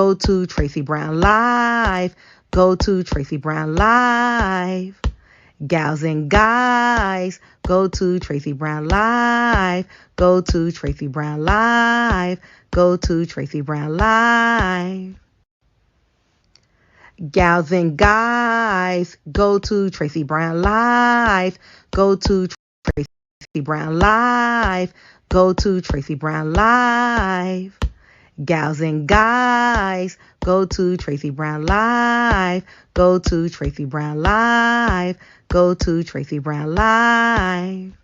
Go to Tracy Brown Live. Go to Tracy Brown Live. Gals and guys, go to Tracy Brown Live. Go to Tracy Brown Live. Go to Tracy Brown Live. Gals and guys, go to Tracy Brown Live. Go to Tracy Brown Live. Go to Tracy Brown Live. Gals and guys, go to Tracy Brown Live. Go to Tracy Brown Live. Go to Tracy Brown Live.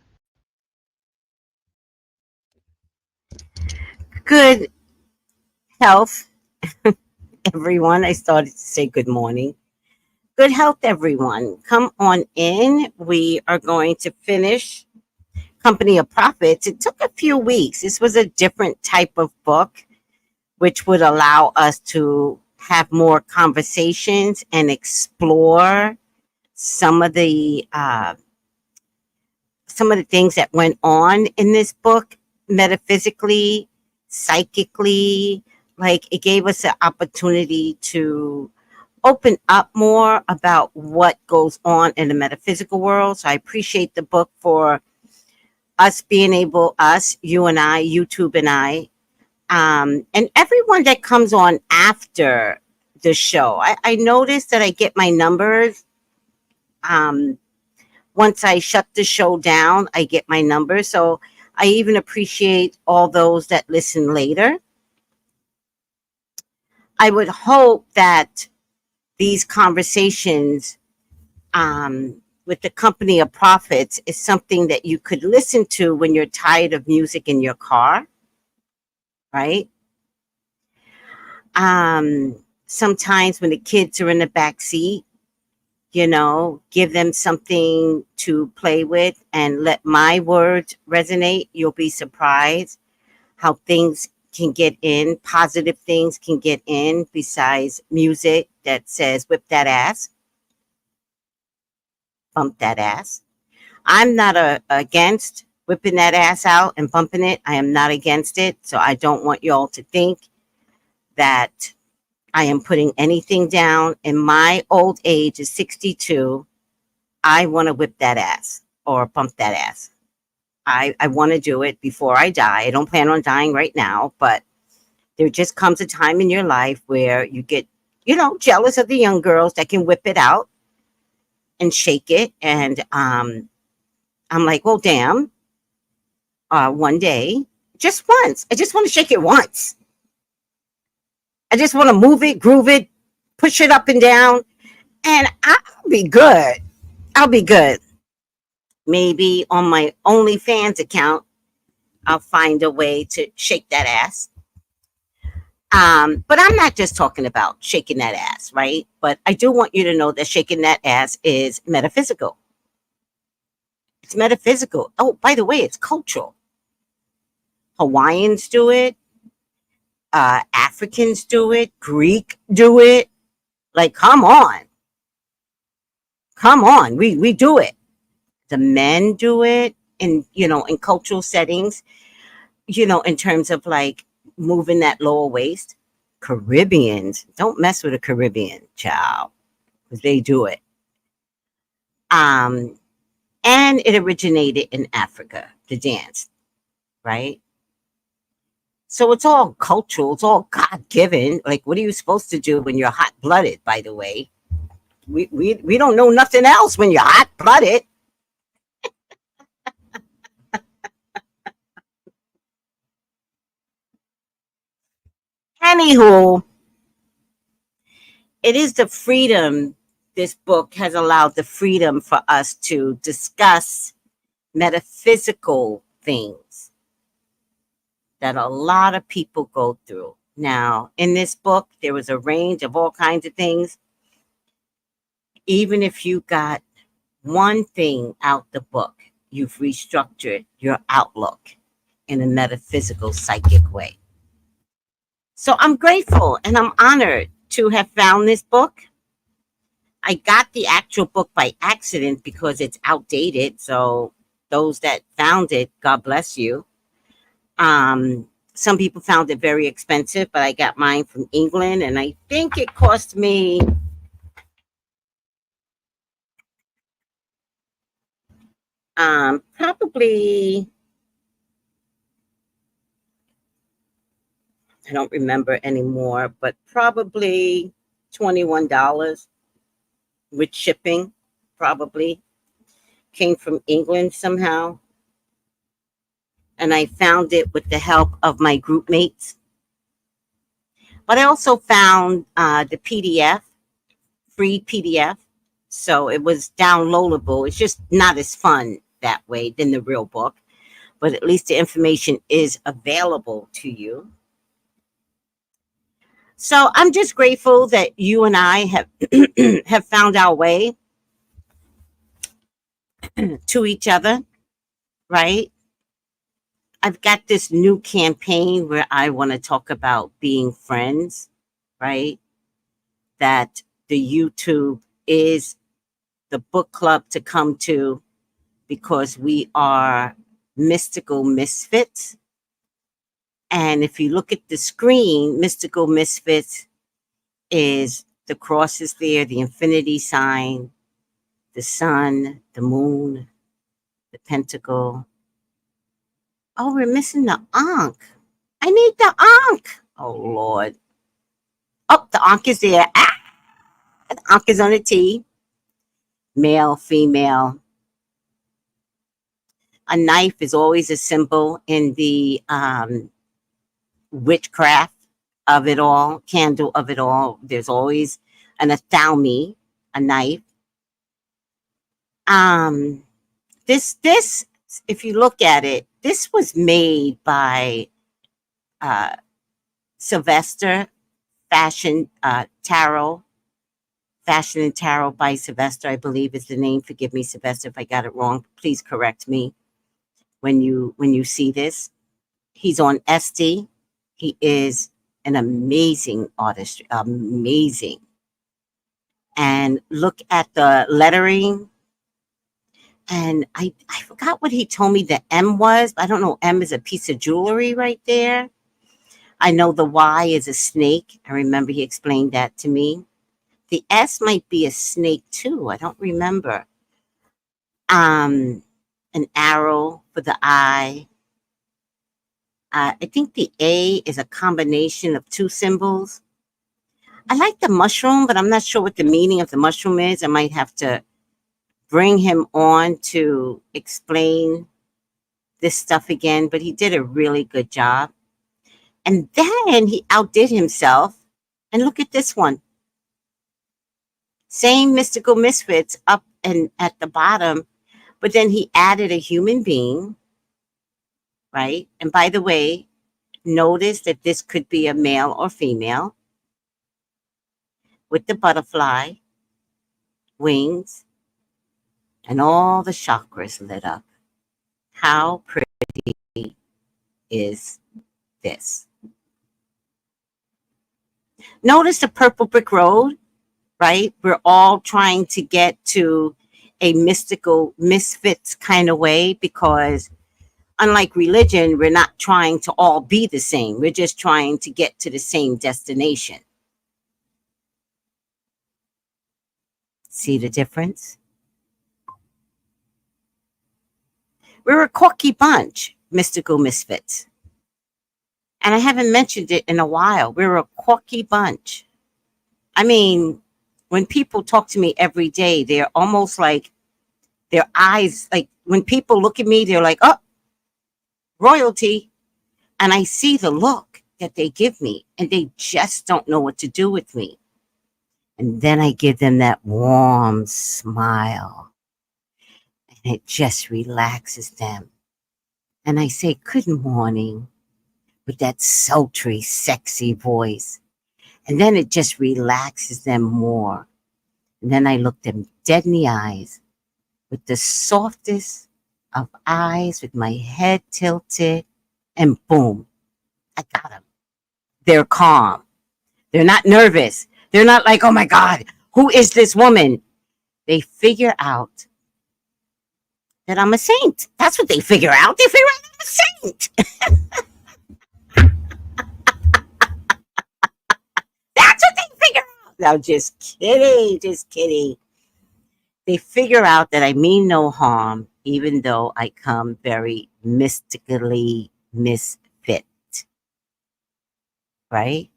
Good health, everyone. I started to say good morning. Good health, everyone. Come on in. We are going to finish Company of Prophets. It took a few weeks. This was a different type of book, which would allow us to have more conversations and explore some of the things that went on in this book metaphysically, psychically. Like, it gave us an opportunity to open up more about what goes on in the metaphysical world. So I appreciate the book for us being able, you and I, YouTube and I, and everyone that comes on after the show. I noticed that I get my numbers. Once I shut the show down, I get my numbers. So I even appreciate all those that listen later. I would hope that these conversations with the Company of Prophets is something that you could listen to when you're tired of music in your car, right? Sometimes when the kids are in the back seat, give them something to play with and let my words resonate. You'll be surprised how things can get in, positive things can get in besides music that says whip that ass, bump that ass. I'm not against whipping that ass out and bumping it. I am not against it. So I don't want y'all to think that I am putting anything down. In my old age is 62. I want to whip that ass or bump that ass. I want to do it before I die. I don't plan on dying right now, but there just comes a time in your life where you get, jealous of the young girls that can whip it out and shake it. And I'm like, well, damn, one day, just once. I just want to shake it once. I just want to move it, groove it, push it up and down, and I'll be good. I'll be good. Maybe on my OnlyFans account, I'll find a way to shake that ass. But I'm not just talking about shaking that ass, right? But I do want you to know that shaking that ass is metaphysical. It's metaphysical. Oh, by the way, it's cultural. Hawaiians do it. Africans do it. Greek do it. Like, come on. Come on. We do it. The men do it in cultural settings, in terms of like moving that lower waist. Caribbeans, don't mess with a Caribbean, child, because they do it. And it originated in Africa, the dance, right? So it's all cultural, it's all God-given. Like, what are you supposed to do when you're hot-blooded, by the way? We don't know nothing else when you're hot-blooded. Anywho, it is the freedom. This book has allowed the freedom for us to discuss metaphysical things that a lot of people go through. Now, in this book, there was a range of all kinds of things. Even if you got one thing out the book, you've restructured your outlook in a metaphysical, psychic way. So I'm grateful and I'm honored to have found this book. I got the actual book by accident because it's outdated. So those that found it, God bless you. Some people found it very expensive, but I got mine from England, and I think it cost me probably, I don't remember anymore, but probably $21 with shipping. Probably came from England somehow, and I found it with the help of my group mates. But I also found the PDF, free PDF. So it was downloadable. It's just not as fun that way than the real book, but at least the information is available to you. So I'm just grateful that you and I have have found our way to each other, right? I've got this new campaign where I want to talk about being friends, right? That the YouTube is the book club to come to because we are mystical misfits. And if you look at the screen, mystical misfits is the cross is there, the infinity sign, the sun, the moon, the pentacle. Oh, we're missing the Ankh. I need the Ankh. Oh, Lord. Oh, the Ankh is there. Ah, the Ankh is on the T. Male, female. A knife is always a symbol in the witchcraft of it all, candle of it all. There's always an athame, a knife. Um, this, if you look at it, this was made by uh, Sylvester Fashion Tarot. Fashion and Tarot by Sylvester, I believe is the name. Forgive me, Sylvester, if I got it wrong. Please correct me when you see this. He's on Etsy. He is an amazing artist, amazing. And look at the lettering. And I forgot what he told me the M was. I don't know. M is a piece of jewelry right there. I know the Y is a snake. I remember he explained that to me. The S might be a snake too. I don't remember. Um, an arrow for the I. I think the A is a combination of two symbols. I like the mushroom, but I'm not sure what the meaning of the mushroom is. I might have to bring him on to explain this stuff again, but he did a really good job. And then he outdid himself. And look at this one. Same mystical misfits up and at the bottom, but then he added a human being, right? And by the way, notice that this could be a male or female with the butterfly wings and all the chakras lit up. How pretty is this? Notice the purple brick road, right? We're all trying to get to a mystical misfits kind of way because unlike religion, we're not trying to all be the same. We're just trying to get to the same destination. See the difference? We're a quirky bunch, mystical misfits. And I haven't mentioned it in a while. We're a quirky bunch. I mean, when people talk to me every day, they're almost like their eyes, like when people look at me, they're like, oh, royalty. And I see the look that they give me, and they just don't know what to do with me. And then I give them that warm smile, and it just relaxes them. And I say, good morning, with that sultry, sexy voice. And then it just relaxes them more. And then I look them dead in the eyes with the softest of eyes, with my head tilted, and boom, I got them. They're calm. They're not nervous. They're not like, oh my God, who is this woman? They figure out that I'm a saint. That's what they figure out. They figure out I'm a saint. No, just kidding. Just kidding. They figure out that I mean no harm, even though I come very mystically misfit, right?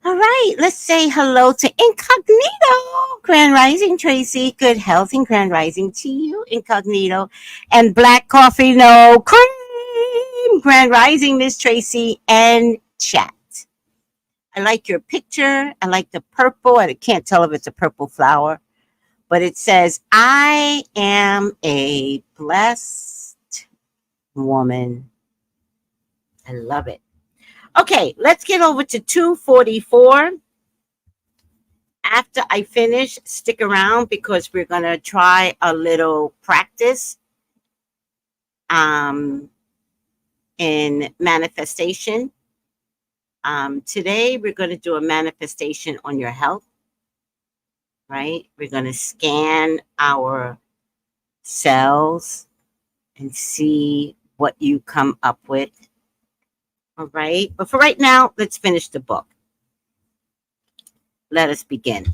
All right, let's say hello to Incognito. Grand Rising, Tracy. Good health and Grand Rising to you, Incognito. And black coffee, no cream. Grand Rising, Miss Tracy, and chat. I like your picture. I like the purple. I can't tell if it's a purple flower, but it says, I am a blessed woman. I love it. Okay, let's get over to 244. After I finish, stick around because we're going to try a little practice um, in manifestation. Today, we're going to do a manifestation on your health, right? We're going to scan our cells and see what you come up with. All right. But for right now, let's finish the book. Let us begin.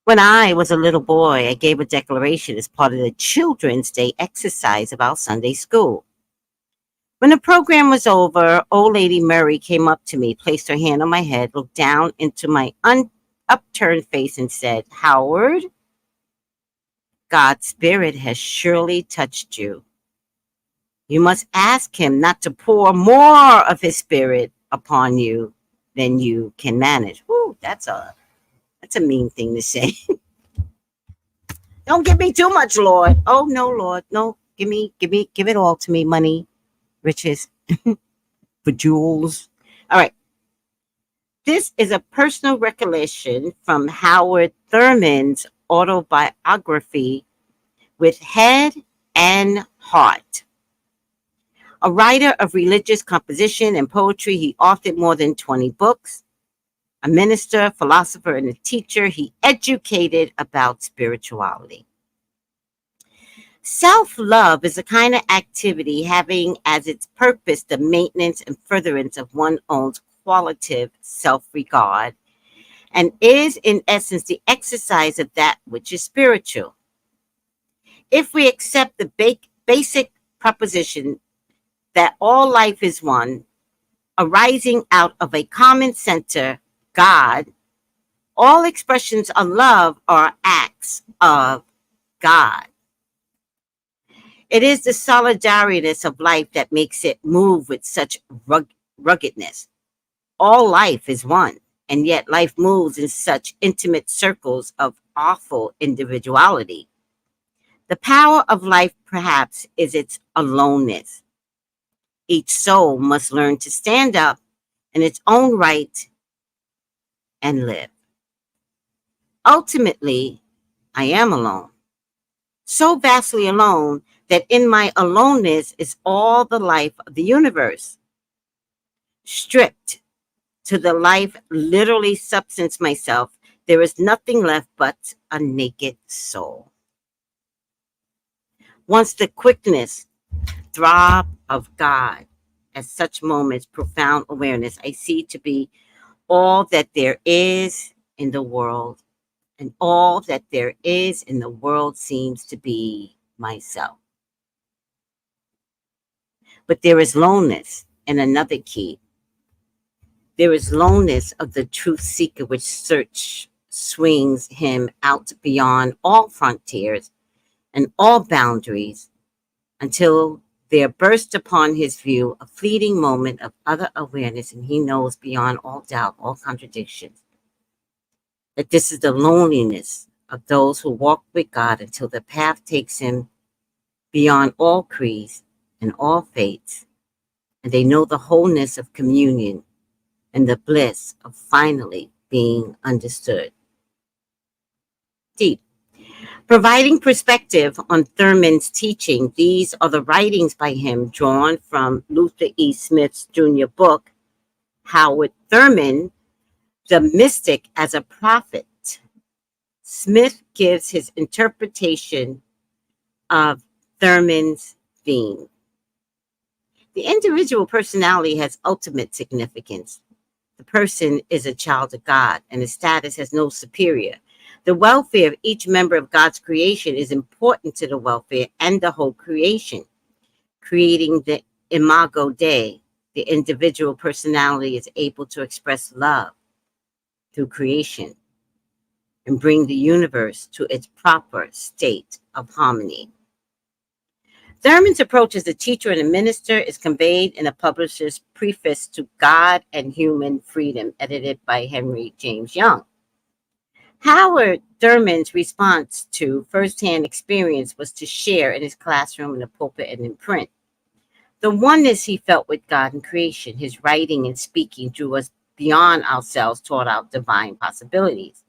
When I was a little boy, I gave a declaration as part of the Children's Day exercise about Sunday school. When the program was over, old lady Murray came up to me, placed her hand on my head, looked down into my upturned face and said, Howard, God's Spirit has surely touched you. You must ask him not to pour more of his Spirit upon you than you can manage. Whew, that's a mean thing to say. Don't give me too much, Lord. Oh no, Lord. No, give it all to me. Money, riches, for jewels. All right. This is a personal recollection from Howard Thurman's autobiography, With Head and Heart. A writer of religious composition and poetry, he authored more than 20 books. A minister, philosopher, and a teacher, he educated about spirituality. Self-love is a kind of activity having as its purpose the maintenance and furtherance of one's own qualitative self-regard, and is in essence the exercise of that which is spiritual. If we accept the basic proposition that all life is one, arising out of a common center, God, all expressions of love are acts of God. It is the solidarities of life that makes it move with such ruggedness. All life is one, and yet life moves in such intimate circles of awful individuality. The power of life, perhaps, is its aloneness. Each soul must learn to stand up in its own right and live. Ultimately, I am alone. So vastly alone that in my aloneness is all the life of the universe. Stripped to the life, literally substance myself, there is nothing left but a naked soul. Once the quickness, throb of God, at such moments, profound awareness, I see to be all that there is in the world, and all that there is in the world seems to be myself. But there is loneliness and another key. There is loneliness of the truth seeker, which search swings him out beyond all frontiers and all boundaries until there bursts upon his view a fleeting moment of other awareness, and he knows beyond all doubt, all contradictions, that this is the loneliness of those who walk with God until the path takes him beyond all creeds and all faiths, and they know the wholeness of communion and the bliss of finally being understood. Deep. Providing perspective on Thurman's teaching, these are the writings by him drawn from Luther E. Smith's Jr. book, Howard Thurman, The Mystic as a Prophet. Smith gives his interpretation of Thurman's theme. The individual personality has ultimate significance. The person is a child of God, and his status has no superior. The welfare of each member of God's creation is important to the welfare and the whole creation. Creating the imago Dei, the individual personality is able to express love through creation and bring the universe to its proper state of harmony. Thurman's approach as a teacher and a minister is conveyed in a publisher's preface to God and Human Freedom, edited by Henry James Young. Howard Thurman's response to firsthand experience was to share in his classroom, in the pulpit, and in print the oneness he felt with God and creation. His writing and speaking drew us beyond ourselves toward our divine possibilities.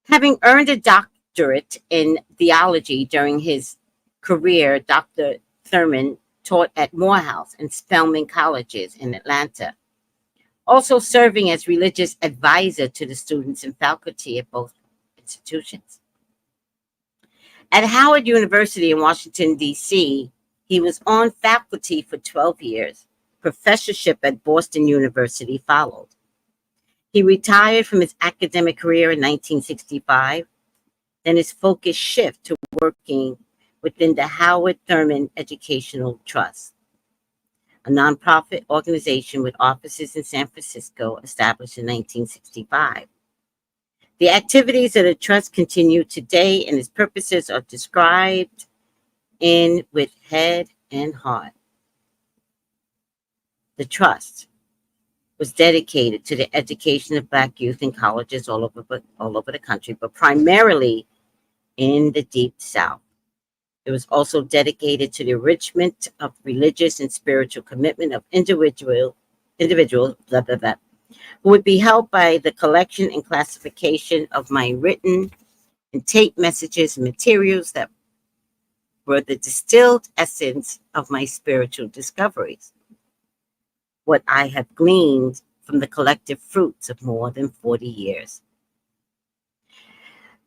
Having earned a doctorate in theology during his career, Dr. Thurman taught at Morehouse and Spelman Colleges in Atlanta, also serving as religious advisor to the students and faculty at both institutions. At Howard University in Washington, D.C., he was on faculty for 12 years. Professorship at Boston University followed. He retired from his academic career in 1965. Then his focus shifted to working within the Howard Thurman Educational Trust, a nonprofit organization with offices in San Francisco established in 1965. The activities of the trust continue today, and its purposes are described in With Head and Heart. The trust was dedicated to the education of Black youth in colleges all over the country, but primarily in the Deep South. It was also dedicated to the enrichment of religious and spiritual commitment of individuals, blah, blah, blah, who would be helped by the collection and classification of my written and tape messages and materials that were the distilled essence of my spiritual discoveries, what I have gleaned from the collective fruits of more than 40 years.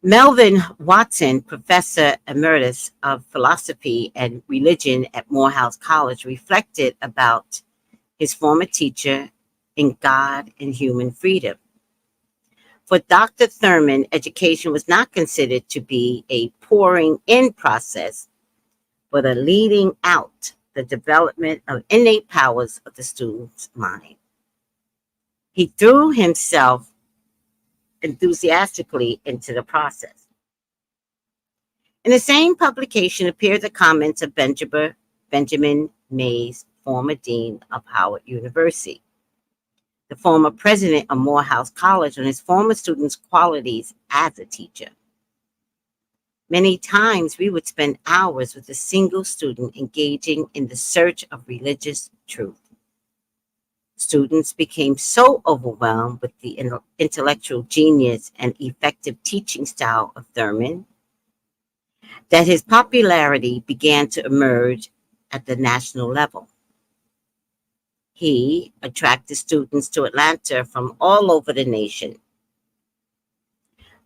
Melvin Watson, professor emeritus of philosophy and religion at Morehouse College, reflected about his former teacher in God and Human Freedom. For Dr. Thurman, education was not considered to be a pouring in process, but a leading out the development of innate powers of the student's mind. He threw himself enthusiastically into the process. In the same publication appeared the comments of Benjamin Mays, former dean of Howard University, the former president of Morehouse College, on his former students' qualities as a teacher. Many times we would spend hours with a single student engaging in the search of religious truth. Students became so overwhelmed with the intellectual genius and effective teaching style of Thurman that his popularity began to emerge at the national level. He attracted students to Atlanta from all over the nation.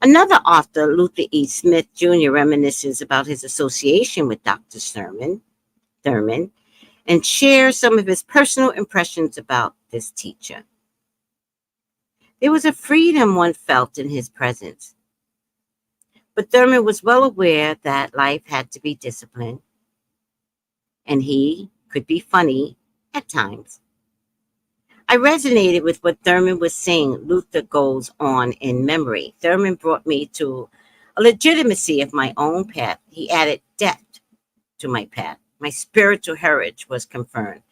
Another author, Luther E. Smith Jr., reminisces about his association with Dr. Thurman, and shares some of his personal impressions about this teacher. There was a freedom one felt in his presence, but Thurman was well aware that life had to be disciplined, and he could be funny at times. I resonated with what Thurman was saying. Luther goes on in memory. Thurman brought me to a legitimacy of my own path. He added depth to my path. My spiritual heritage was confirmed.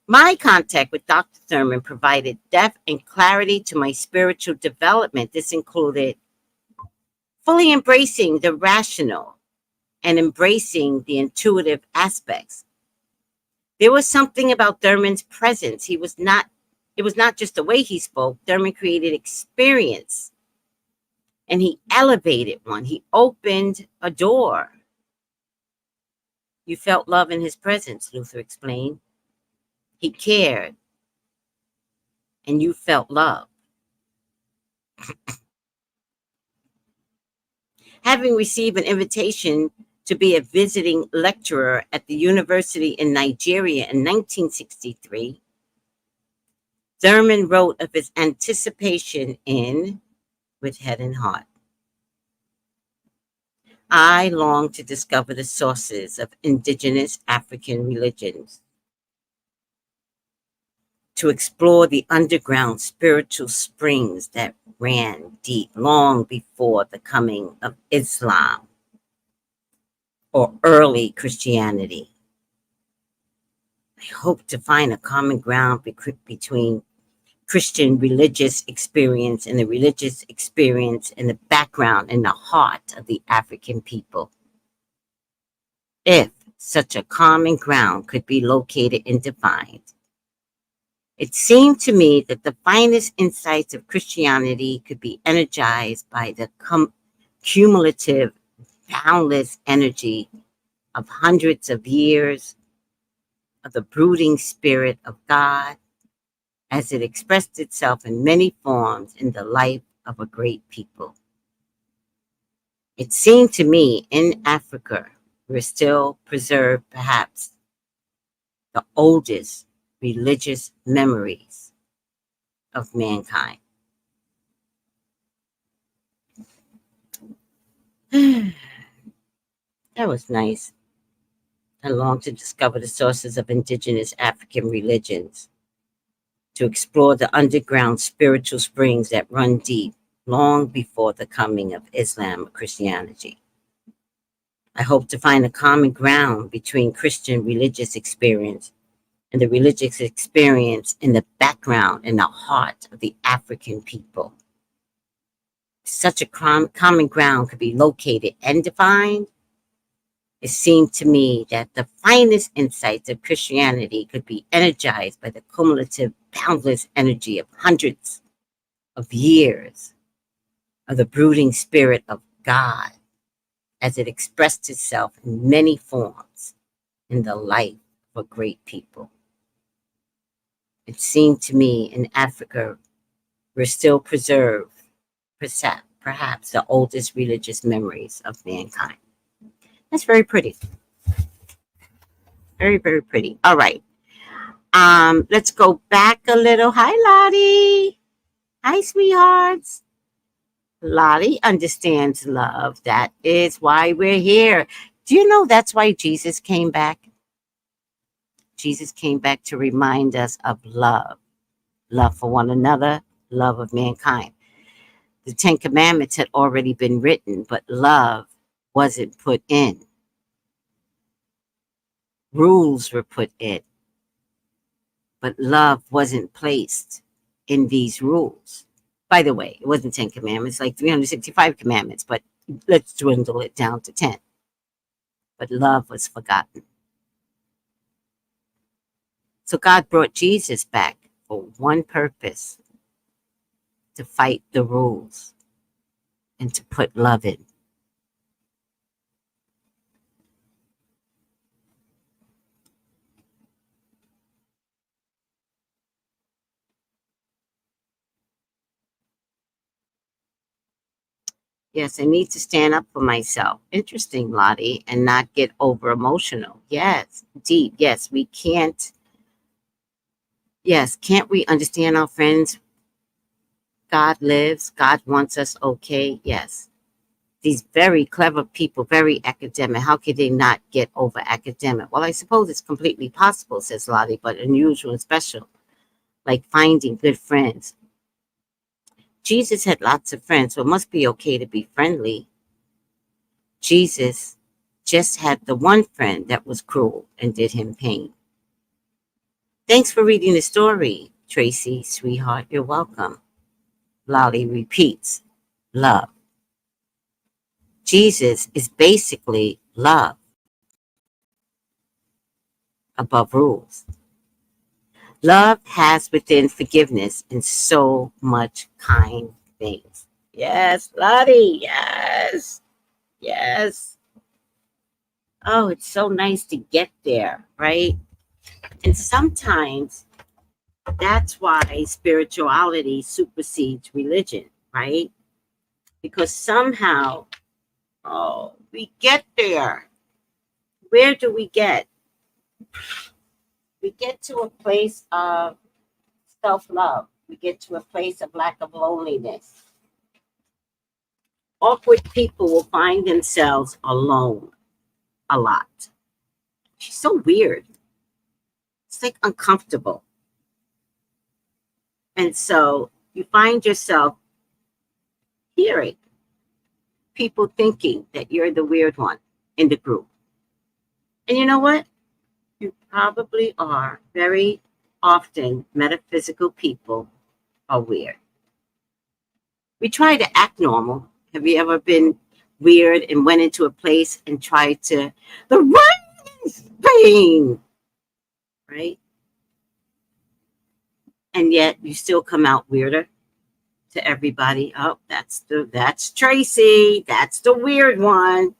My contact with Dr. Thurman provided depth and clarity to my spiritual development. This included fully embracing the rational and embracing the intuitive aspects. There was something about Thurman's presence. It was not just the way he spoke. Thurman created experience, and he elevated one. He opened a door. You felt love in his presence, Luther explained. He cared, and you felt love. Having received an invitation to be a visiting lecturer at the university in Nigeria in 1963, Thurman wrote of his anticipation in With Head and Heart. I long to discover the sources of indigenous African religions, to explore the underground spiritual springs that ran deep long before the coming of Islam or early Christianity. I hope to find a common ground between Christian religious experience and the religious experience in the background and the heart of the African people. If such a common ground could be located and defined, it seemed to me that the finest insights of Christianity could be energized by the cumulative, boundless energy of hundreds of years of the brooding spirit of God as it expressed itself in many forms in the life of a great people. It seemed to me in Africa we're still preserved perhaps the oldest religious memories of mankind. That was nice. I long to discover the sources of indigenous African religions, to explore the underground spiritual springs that run deep long before the coming of Islam or Christianity. I hope to find a common ground between Christian religious experience and the religious experience in the background and the heart of the African people. Such a common ground could be located and defined. It seemed to me that the finest insights of Christianity could be energized by the cumulative, boundless energy of hundreds of years of the brooding spirit of God as it expressed itself in many forms in the life of a great people. It seemed to me in Africa we're still preserved, perhaps the oldest religious memories of mankind. That's very pretty. Very, very pretty. All right. Let's go back a little. Hi, Lottie. Hi, sweethearts. Lottie understands love. That is why we're here. Do you know that's why Jesus came back? Jesus came back to remind us of love. Love for one another, love of mankind. The Ten Commandments had already been written, but love wasn't put in. Rules were put in, but love wasn't placed in these rules. By the way, it wasn't 10 commandments, like 365 commandments, but let's dwindle it down to 10. But love was forgotten. So God brought Jesus back for one purpose: to fight the rules and to put love in. Yes, I need to stand up for myself. Interesting, Lottie, and not get over emotional. Yes, deep. Yes, we can't. Yes, can't we understand our friends? God lives. God wants us okay. Yes. These very clever people, very academic. How could they not get over academic? Well, I suppose it's completely possible, says Lottie, but unusual and special, like finding good friends. Jesus had lots of friends, so it must be okay to be friendly. Jesus just had the one friend that was cruel and did him pain. Thanks for reading the story, Tracy, sweetheart. You're welcome. Lolly repeats, love. Jesus is basically love above rules. Love has within forgiveness and so much kind things. Yes, Lottie, yes, yes. Oh, it's so nice to get there, right? And sometimes that's why spirituality supersedes religion, right? Because somehow, oh, we get there. where do we get? We get to a place of self-love. We get to a place of lack of loneliness. Awkward people will find themselves alone a lot. She's so weird. It's like uncomfortable. And so you find yourself hearing people thinking that you're the weird one in the group. And you know what? You probably are. Very often, metaphysical people are weird. We try to act normal. Have you ever been weird and went into a place and tried to, the rain's pain, right? And yet you still come out weirder to everybody. Oh, that's Tracy. That's the weird one.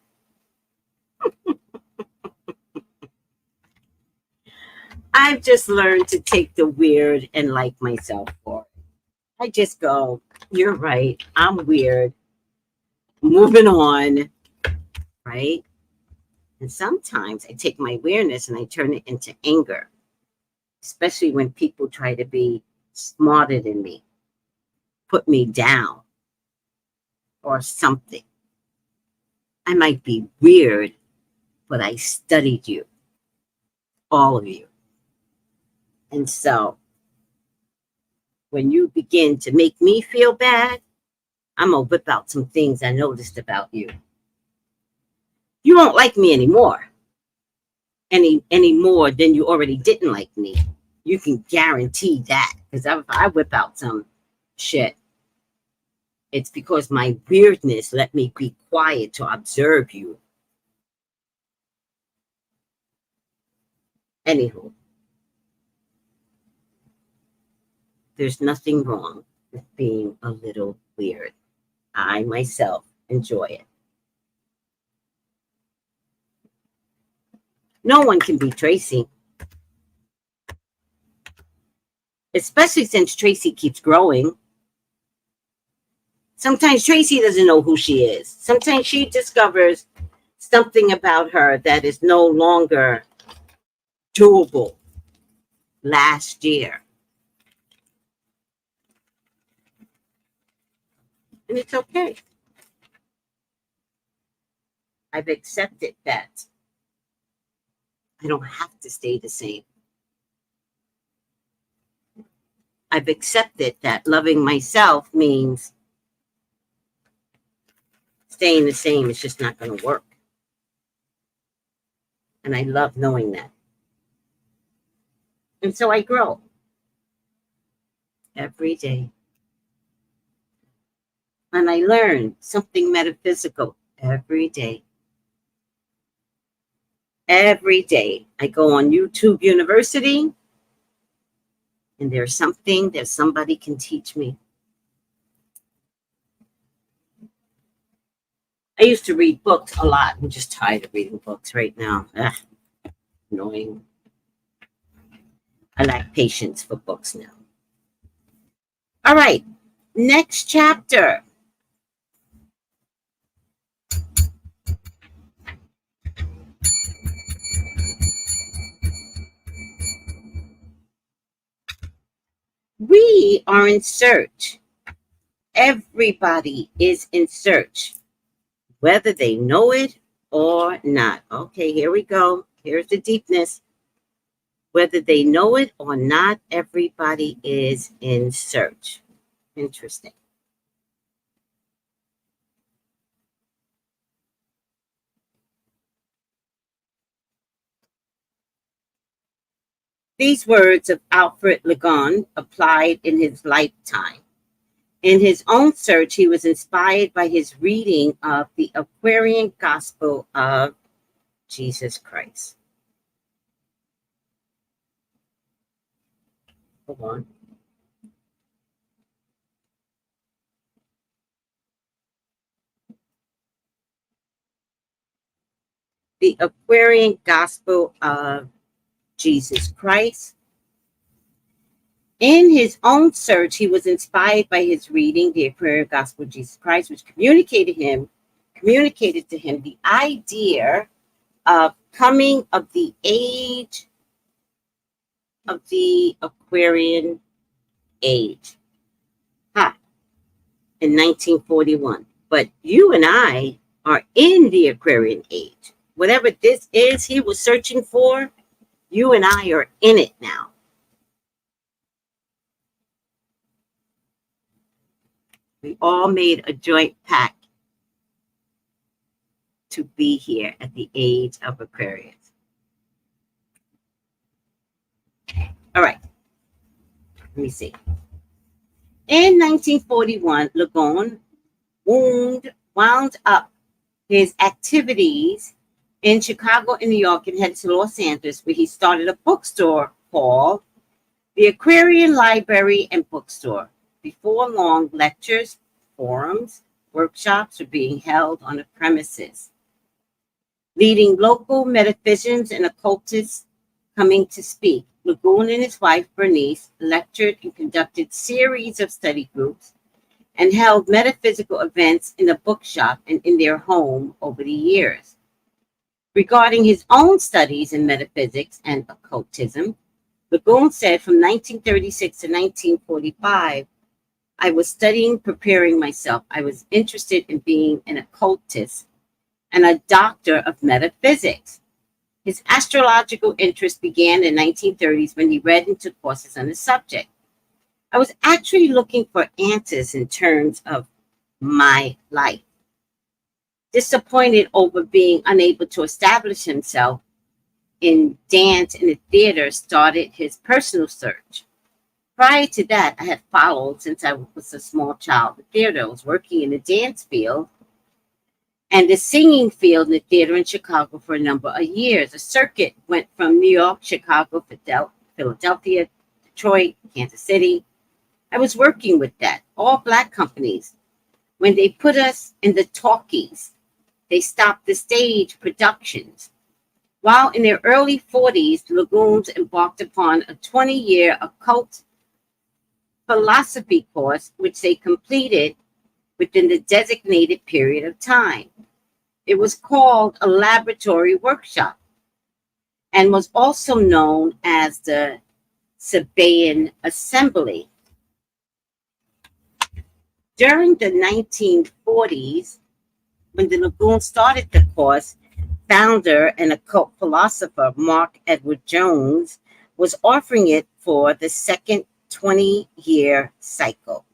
I've just learned to take the weird and like myself for it. I just go, you're right. I'm weird. Moving on, right? And sometimes I take my weirdness and I turn it into anger, especially when people try to be smarter than me, put me down or something. I might be weird, but I studied you, all of you. And so when you begin to make me feel bad, I'm going to whip out some things I noticed about you. You won't like me anymore. Any more than you already didn't like me. You can guarantee that. Because if I whip out some shit, it's because my weirdness let me be quiet to observe you. Anywho, there's nothing wrong with being a little weird. I myself enjoy it. No one can be Tracy. Especially since Tracy keeps growing. Sometimes Tracy doesn't know who she is. Sometimes she discovers something about her that is no longer doable. Last year. And it's okay. I've accepted that. I don't have to stay the same. I've accepted that loving myself means staying the same is just not going to work. And I love knowing that. And so I grow every day. And I learn something metaphysical every day. Every day I go on YouTube University and there's something that somebody can teach me. I used to read books a lot. I'm just tired of reading books right now. Ugh, annoying. I lack patience for books now. All right, next chapter. We are in search. Everybody is in search, whether they know it or not. Okay, here we go. Here's the deepness. Whether they know it or not, everybody is in search. Interesting. These words of Alfred Ligon applied in his lifetime. In his own search, he was inspired by his reading of the Aquarian Gospel of Jesus Christ. Hold on. The Aquarian Gospel of Jesus Christ. In his own search, he was inspired by his reading the Aquarian Gospel of Jesus Christ, which communicated to him the idea of coming of the age of the Aquarian age. Ha, in 1941. But you and I are in the Aquarian age. Whatever this is he was searching for, you and I are in it now. We all made a joint pact to be here at the age of Aquarius. All right, let me see. In 1941, Lagon wound up his activities in Chicago and New York and headed to Los Angeles, where he started a bookstore called the Aquarian Library and Bookstore. Before long, lectures, forums, workshops were being held on the premises, leading local metaphysicians and occultists coming to speak. Lagoon and his wife, Bernice, lectured and conducted series of study groups and held metaphysical events in the bookshop and in their home over the years. Regarding his own studies in metaphysics and occultism, Lagoon said from 1936 to 1945, I was studying, preparing myself. I was interested in being an occultist and a doctor of metaphysics. His astrological interest began in the 1930s when he read and took courses on the subject. I was actually looking for answers in terms of my life. Disappointed over being unable to establish himself in dance and the theater, started his personal search. Prior to that, I had followed since I was a small child. The theater, I was working in the dance field and the singing field in the theater in Chicago for a number of years. The circuit went from New York, Chicago, Philadelphia, Detroit, Kansas City. I was working with that, all Black companies. When they put us in the talkies, they stopped the stage productions. While in their early 40s, the Lagoons embarked upon a 20-year occult philosophy course, which they completed within the designated period of time. It was called a laboratory workshop and was also known as the Sabaean Assembly. During the 1940s, when the Lagoon started the course, founder and occult philosopher Mark Edward Jones was offering it for the second 20-year cycle.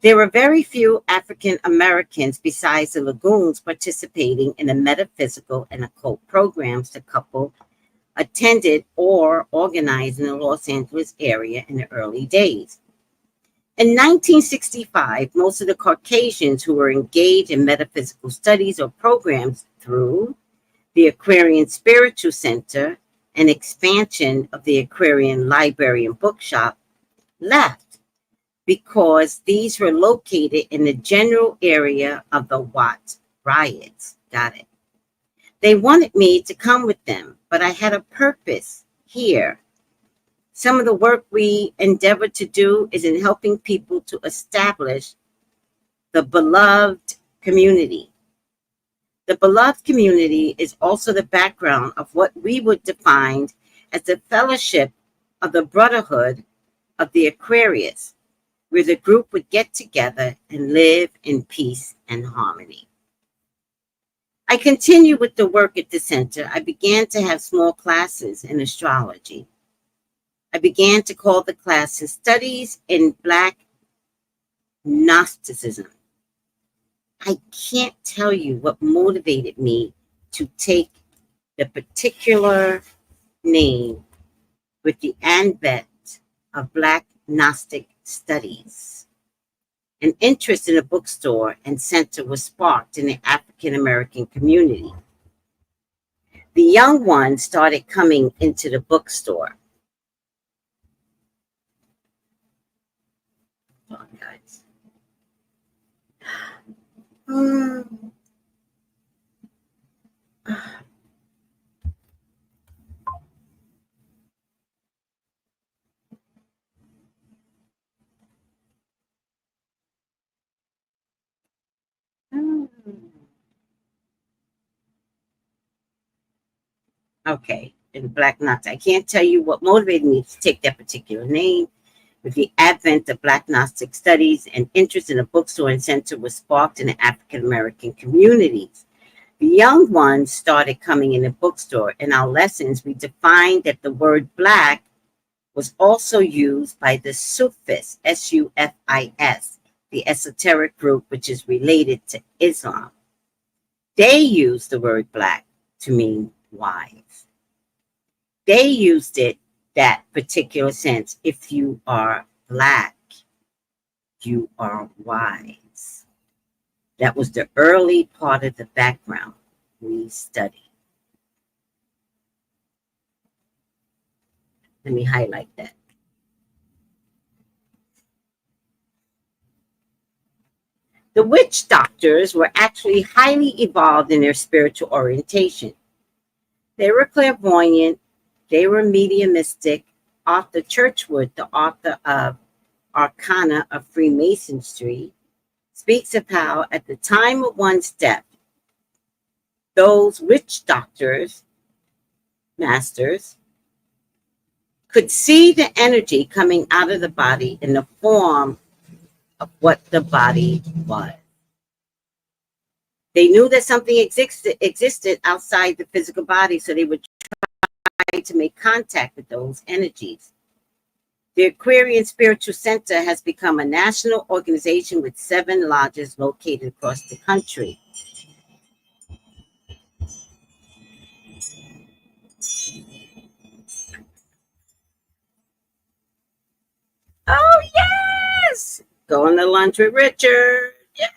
There were very few African Americans besides the Lagoons participating in the metaphysical and occult programs the couple attended or organized in the Los Angeles area in the early days. In 1965, most of the Caucasians who were engaged in metaphysical studies or programs through the Aquarian Spiritual Center and expansion of the Aquarian Library and Bookshop left because these were located in the general area of the Watts riots. Got it. They wanted me to come with them, but I had a purpose here. Some of the work we endeavor to do is in helping people to establish the beloved community. The beloved community is also the background of what we would define as the fellowship of the brotherhood of the Aquarius, where the group would get together and live in peace and harmony. I continued with the work at the center. I began to have small classes in astrology. I began to call the classes Studies in Black Gnosticism. I can't tell you what motivated me to take the particular name with the advent of Black Gnostic Studies. An interest in a bookstore and center was sparked in the African American community. The young ones started coming into the bookstore. On, guys. Okay, and Black Nazi. I can't tell you what motivated me to take that particular name. With the advent of Black Gnostic studies, and interest in a bookstore and center was sparked in the African American communities. The young ones started coming in the bookstore. In our lessons, we defined that the word Black was also used by the Sufis, Sufis, the esoteric group which is related to Islam. They used the word Black to mean wise. They used it that particular sense. If you are Black, you are wise. That was the early part of the background we studied. Let me highlight that. The witch doctors were actually highly evolved in their spiritual orientation. They were clairvoyant, they were mediumistic. Arthur Churchwood, the author of Arcana of Freemasonry, speaks of how at the time of one's death, those witch doctors, masters, could see the energy coming out of the body in the form of what the body was. They knew that something existed outside the physical body, so they would try to make contact with those energies. The Aquarian Spiritual Center has become a national organization with 7 lodges located across the country. Oh, yes! Going to lunch with Richard. Yeah.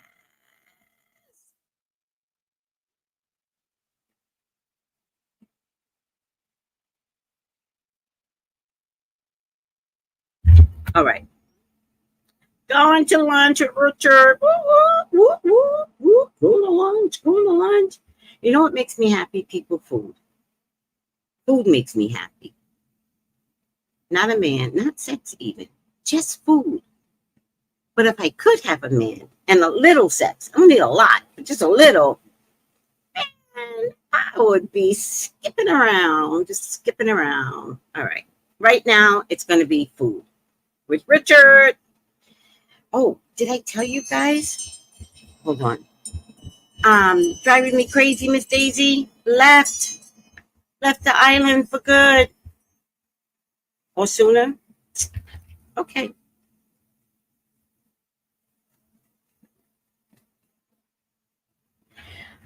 All right. Going to lunch with Richard. Woo, woo, woo, woo, woo. Going to lunch, going to lunch. You know what makes me happy? People, food. Food makes me happy. Not a man, not sex even. Just food. But if I could have a man and a little sex, I don't need a lot, but just a little, man, I would be skipping around, just skipping around. All right. Right now, it's going to be food with Richard. Oh, did I tell you guys? Hold on. Driving me crazy, Miss Daisy left the island for good, or sooner. Okay.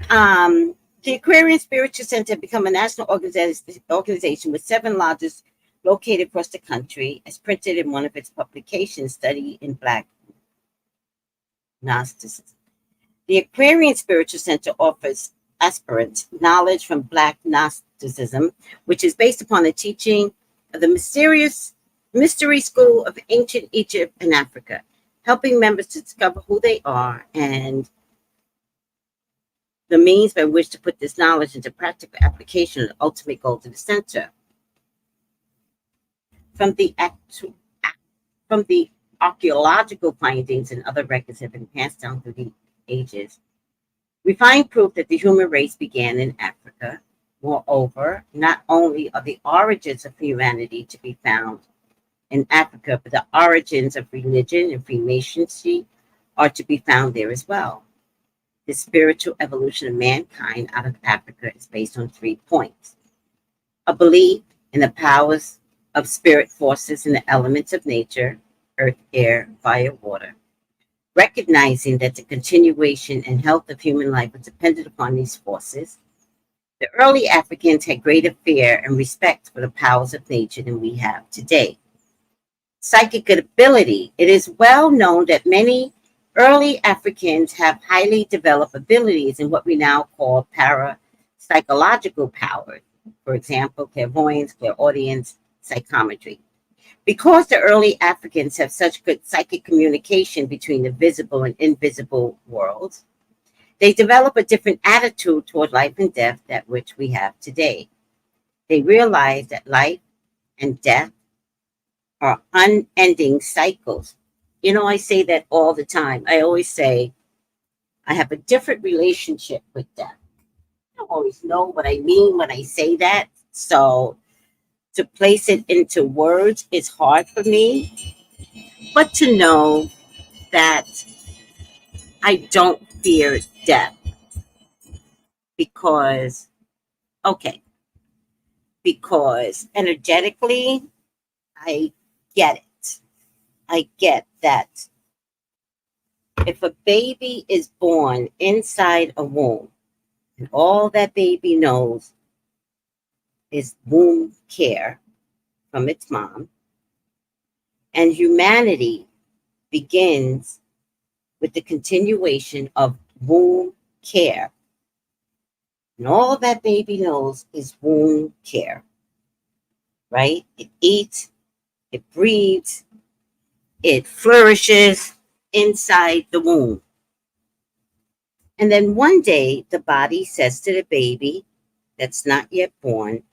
The Aquarian Spiritual Center had become a national organization with 7 lodges located across the country, as printed in one of its publications, Study in Black Gnosticism. The Aquarian Spiritual Center offers aspirants knowledge from Black Gnosticism, which is based upon the teaching of the mystery school of ancient Egypt and Africa, helping members to discover who they are and the means by which to put this knowledge into practical application, the ultimate goal of the center. From the archaeological findings and other records have been passed down through the ages, we find proof that the human race began in Africa. Moreover, not only are the origins of humanity to be found in Africa, but the origins of religion and Freemasonry are to be found there as well. The spiritual evolution of mankind out of Africa is based on 3 points: a belief in the powers of spirit forces and the elements of nature, earth, air, fire, water, recognizing that the continuation and health of human life is dependent upon these forces. The early Africans had greater fear and respect for the powers of nature than we have today. Psychic ability. It is well known that many early Africans have highly developed abilities in what we now call parapsychological powers. For example, clairvoyance, clairaudience, psychometry. Because the early Africans have such good psychic communication between the visible and invisible worlds, they develop a different attitude toward life and death than which we have today. They realize that life and death are unending cycles. You know, I say that all the time. I always say I have a different relationship with death. I don't always know what I mean when I say that, So to place it into words is hard for me, but to know that I don't fear death because, okay, because energetically, I get it. I get that if a baby is born inside a womb and all that baby knows is womb care from its mom, and humanity begins with the continuation of womb care. And all that baby knows is womb care, right? It eats, it breathes, it flourishes inside the womb. And then one day, the body says to the baby that's not yet born,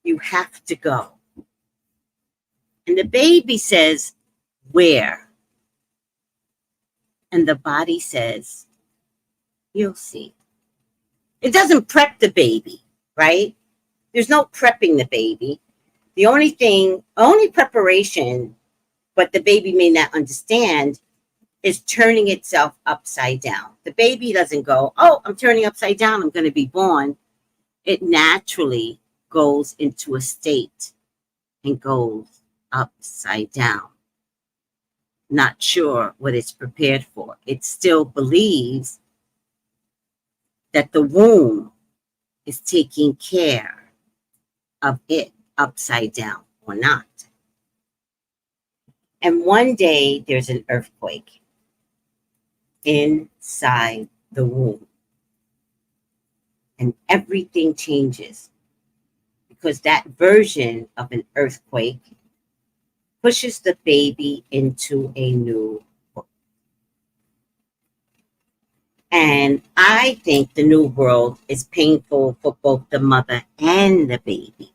you have to go. And the baby says, where? And the body says, you'll see. It doesn't prep the baby, right? There's no prepping the baby. The only preparation, but the baby may not understand, is turning itself upside down. The baby doesn't go, oh, I'm turning upside down, I'm going to be born. It naturally goes into a state and goes upside down. Not sure what it's prepared for. It still believes that the womb is taking care of it upside down or not. And one day there's an earthquake inside the womb. And everything changes because that version of an earthquake pushes the baby into a new world. And I think the new world is painful for both the mother and the baby.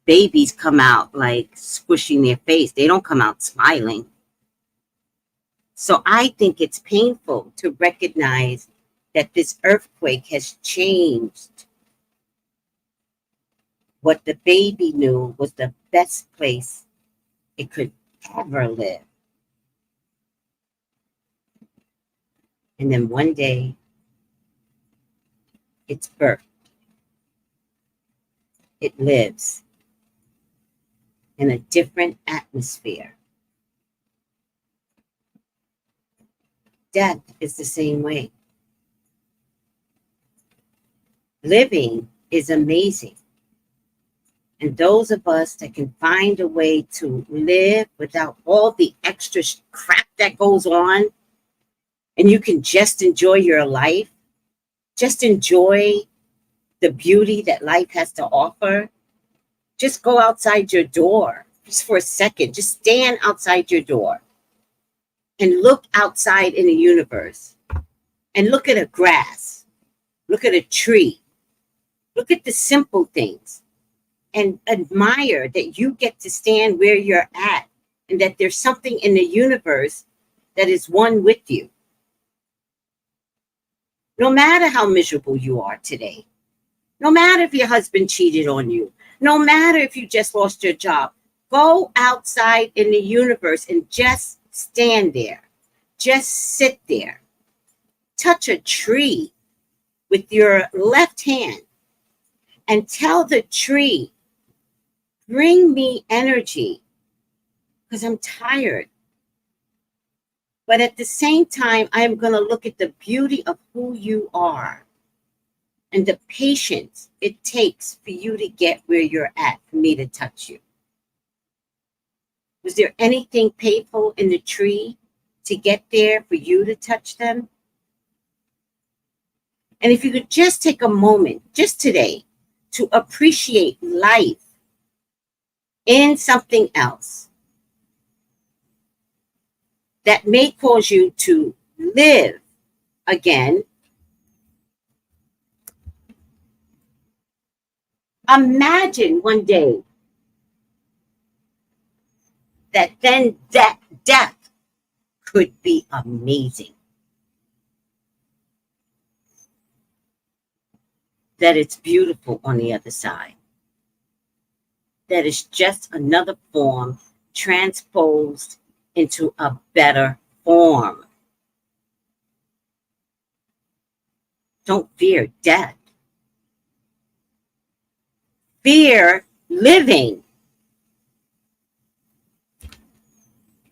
Babies come out like squishing their face. They don't come out smiling. So I think it's painful to recognize that this earthquake has changed what the baby knew was the best place it could ever live. And then one day, it's birthed. It lives in a different atmosphere. Death is the same way. Living is amazing. And those of us that can find a way to live without all the extra crap that goes on, and you can just enjoy your life, just enjoy the beauty that life has to offer, just go outside your door, just for a second, just stand outside your door and look outside in the universe and look at a grass, look at a tree, look at the simple things. And admire that you get to stand where you're at and that there's something in the universe that is one with you. No matter how miserable you are today, no matter if your husband cheated on you, no matter if you just lost your job, go outside in the universe and just stand there. Just sit there. Touch a tree with your left hand and tell the tree, bring me energy because I'm tired. But at the same time, I'm going to look at the beauty of who you are and the patience it takes for you to get where you're at, for me to touch you. Was there anything painful in the tree to get there for you to touch them? And if you could just take a moment, just today, to appreciate life in something else that may cause you to live again. Imagine one day that then that death could be amazing. that it's beautiful on the other side. That it's just another form transposed into a better form. Don't fear death. Fear living.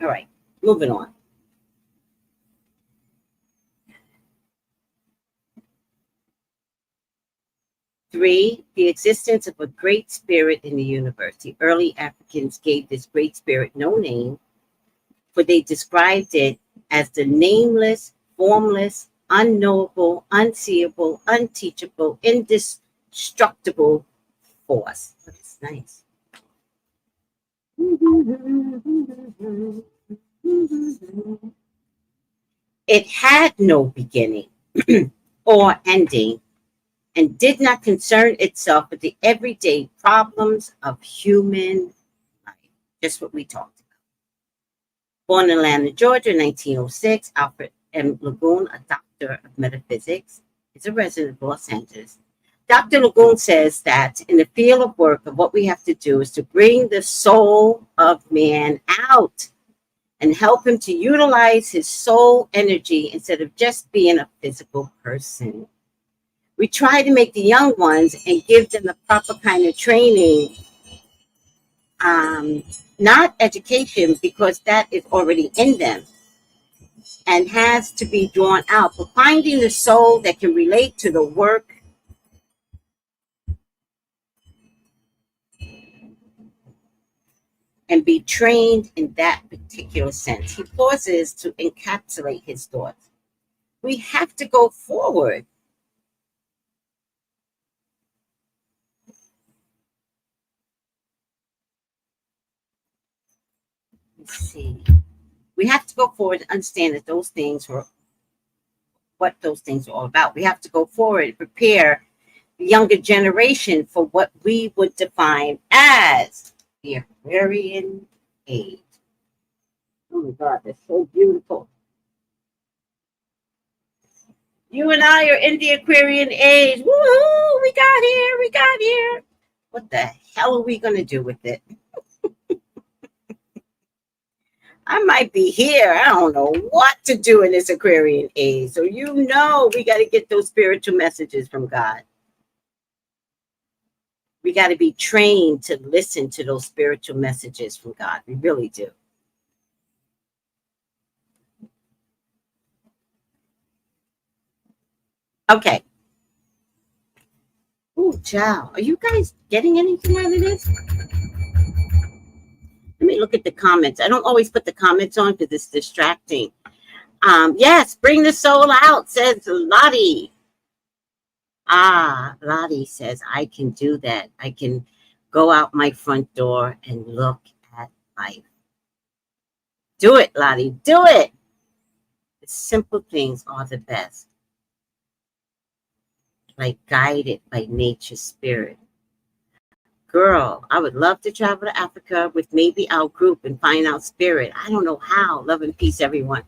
All right, moving on. 3, the existence of a great spirit in the universe. The early Africans gave this great spirit no name, for they described it as the nameless, formless, unknowable, unseeable, unteachable, indestructible force. That's nice. It had no beginning or ending, and did not concern itself with the everyday problems of human life. Just what we talked about. Born in Atlanta, Georgia, 1906, Alfred M. Lagoon, a doctor of metaphysics, is a resident of Los Angeles. Dr. Lagoon says that in the field of work of what we have to do is to bring the soul of man out and help him to utilize his soul energy instead of just being a physical person. We try to make the young ones and give them the proper kind of training, not education, because that is already in them and has to be drawn out. But finding the soul that can relate to the work and be trained in that particular sense. He pauses to encapsulate his thoughts. We have to go forward. Let's see. We have to go forward and understand that those things were what those things are all about. We have to go forward and prepare the younger generation for what we would define as the Aquarian age. Oh my God, that's so beautiful. You and I are in the Aquarian age. Woohoo! We got here. What the hell are we going to do with it? I might be here. I don't know what to do in this Aquarian age. So we got to get those spiritual messages from God. We got to be trained to listen to those spiritual messages from God. We really do. Okay. Oh, child. Are you guys getting anything out of this? Let me look at the comments. I don't always put the comments on because it's distracting. Yes, bring the soul out, says Lottie. Lottie says, I can do that. I can go out my front door and look at life. Do it, Lottie. Do it. The simple things are the best. Like guided by nature's spirit. Girl, I would love to travel to Africa with maybe our group and find out spirit. I don't know how. Love and peace, everyone.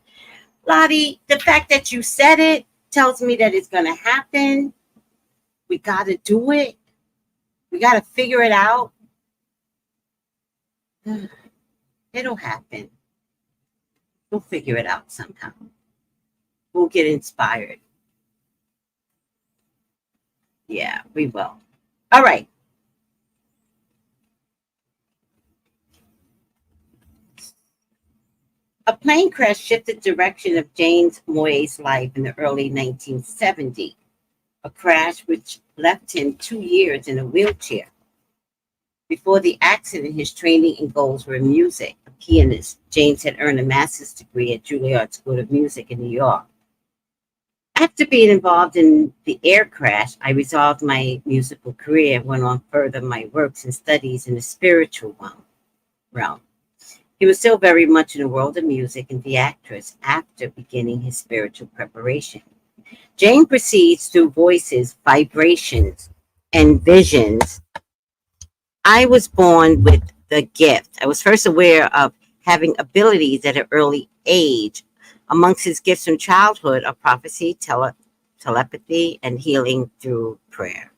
Lottie, the fact that you said it tells me that it's going to happen. We got to do it. We got to figure it out. It'll happen. We'll figure it out somehow. We'll get inspired. Yeah, we will. All right. A plane crash shifted the direction of James Moyes' life in the early 1970s. A crash which left him 2 years in a wheelchair. Before the accident, his training and goals were in music. A pianist, James had earned a master's degree at Juilliard School of Music in New York. After being involved in the air crash, I resolved my musical career and went on further my works and studies in the spiritual realm. He was still very much in the world of music and the actress after beginning his spiritual preparation. Jane proceeds through voices, vibrations, and visions. I was born with the gift. I was first aware of having abilities at an early age. Amongst his gifts from childhood are prophecy, telepathy, and healing through prayer.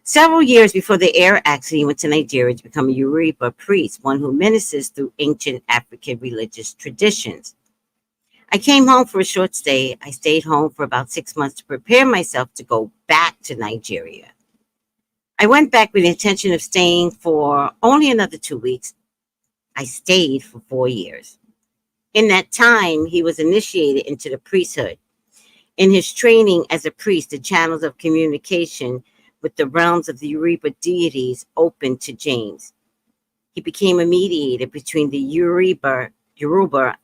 Several years before the air accident, he went to Nigeria to become a Yoruba priest, one who ministers through ancient African religious traditions. I came home for a short stay. I stayed home for about 6 months to prepare myself to go back to Nigeria. I went back with the intention of staying for only another 2 weeks. I stayed for 4 years. In that time, he was initiated into the priesthood. In his training as a priest, the channels of communication with the realms of the Yoruba deities opened to James. He became a mediator between the Yoruba,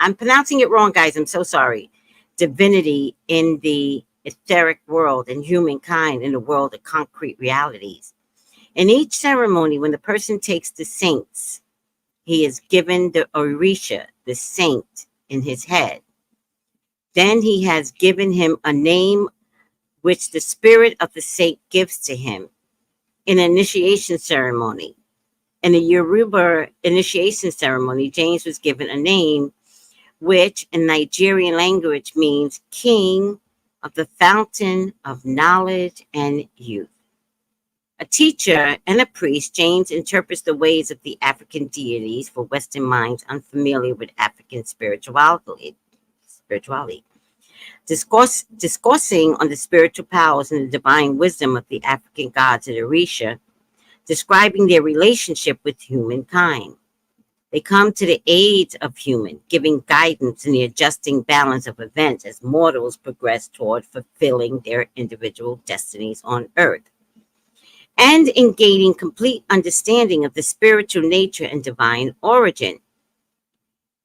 I'm pronouncing it wrong, guys, I'm so sorry, divinity in the etheric world and humankind in the world of concrete realities. In each ceremony, when the person takes the saints, he is given the Orisha, the saint, in his head. Then he has given him a name which the spirit of the saint gives to him in an initiation ceremony. In the Yoruba initiation ceremony, James was given a name which in Nigerian language means king of the fountain of knowledge and youth. A teacher and a priest, James interprets the ways of the African deities for Western minds unfamiliar with African spirituality. Discoursing on the spiritual powers and the divine wisdom of the African gods and Orisha, describing their relationship with humankind. They come to the aid of human, giving guidance in the adjusting balance of events as mortals progress toward fulfilling their individual destinies on earth, and in gaining complete understanding of the spiritual nature and divine origin.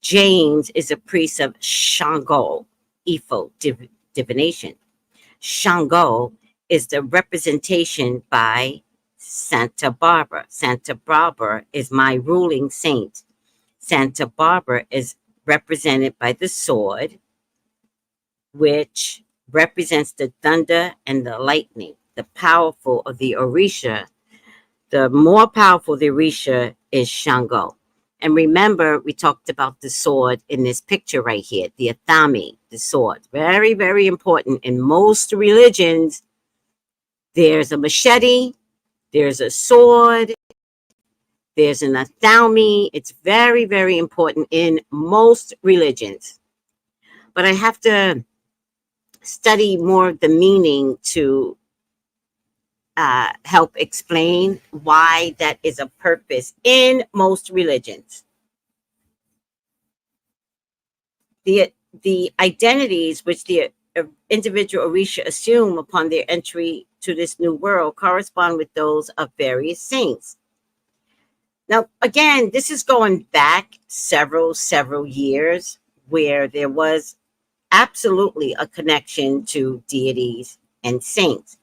James is a priest of Shango, Ifo, divination. Shango is the representation by Santa Barbara. Santa Barbara is my ruling saint. Santa Barbara is represented by the sword, which represents the thunder and the lightning. The powerful of the Orisha, the more powerful the Orisha is Shango. And remember, we talked about the sword in this picture right here, the Athami, the sword. Very, very important. In most religions, there's a machete, there's a sword, there's an Athami. It's very, very important in most religions. But I have to study more of the meaning to help explain why that is a purpose in most religions. The identities which the individual Orisha assume upon their entry to this new world correspond with those of various saints. Now, again, this is going back several years where there was absolutely a connection to deities and saints.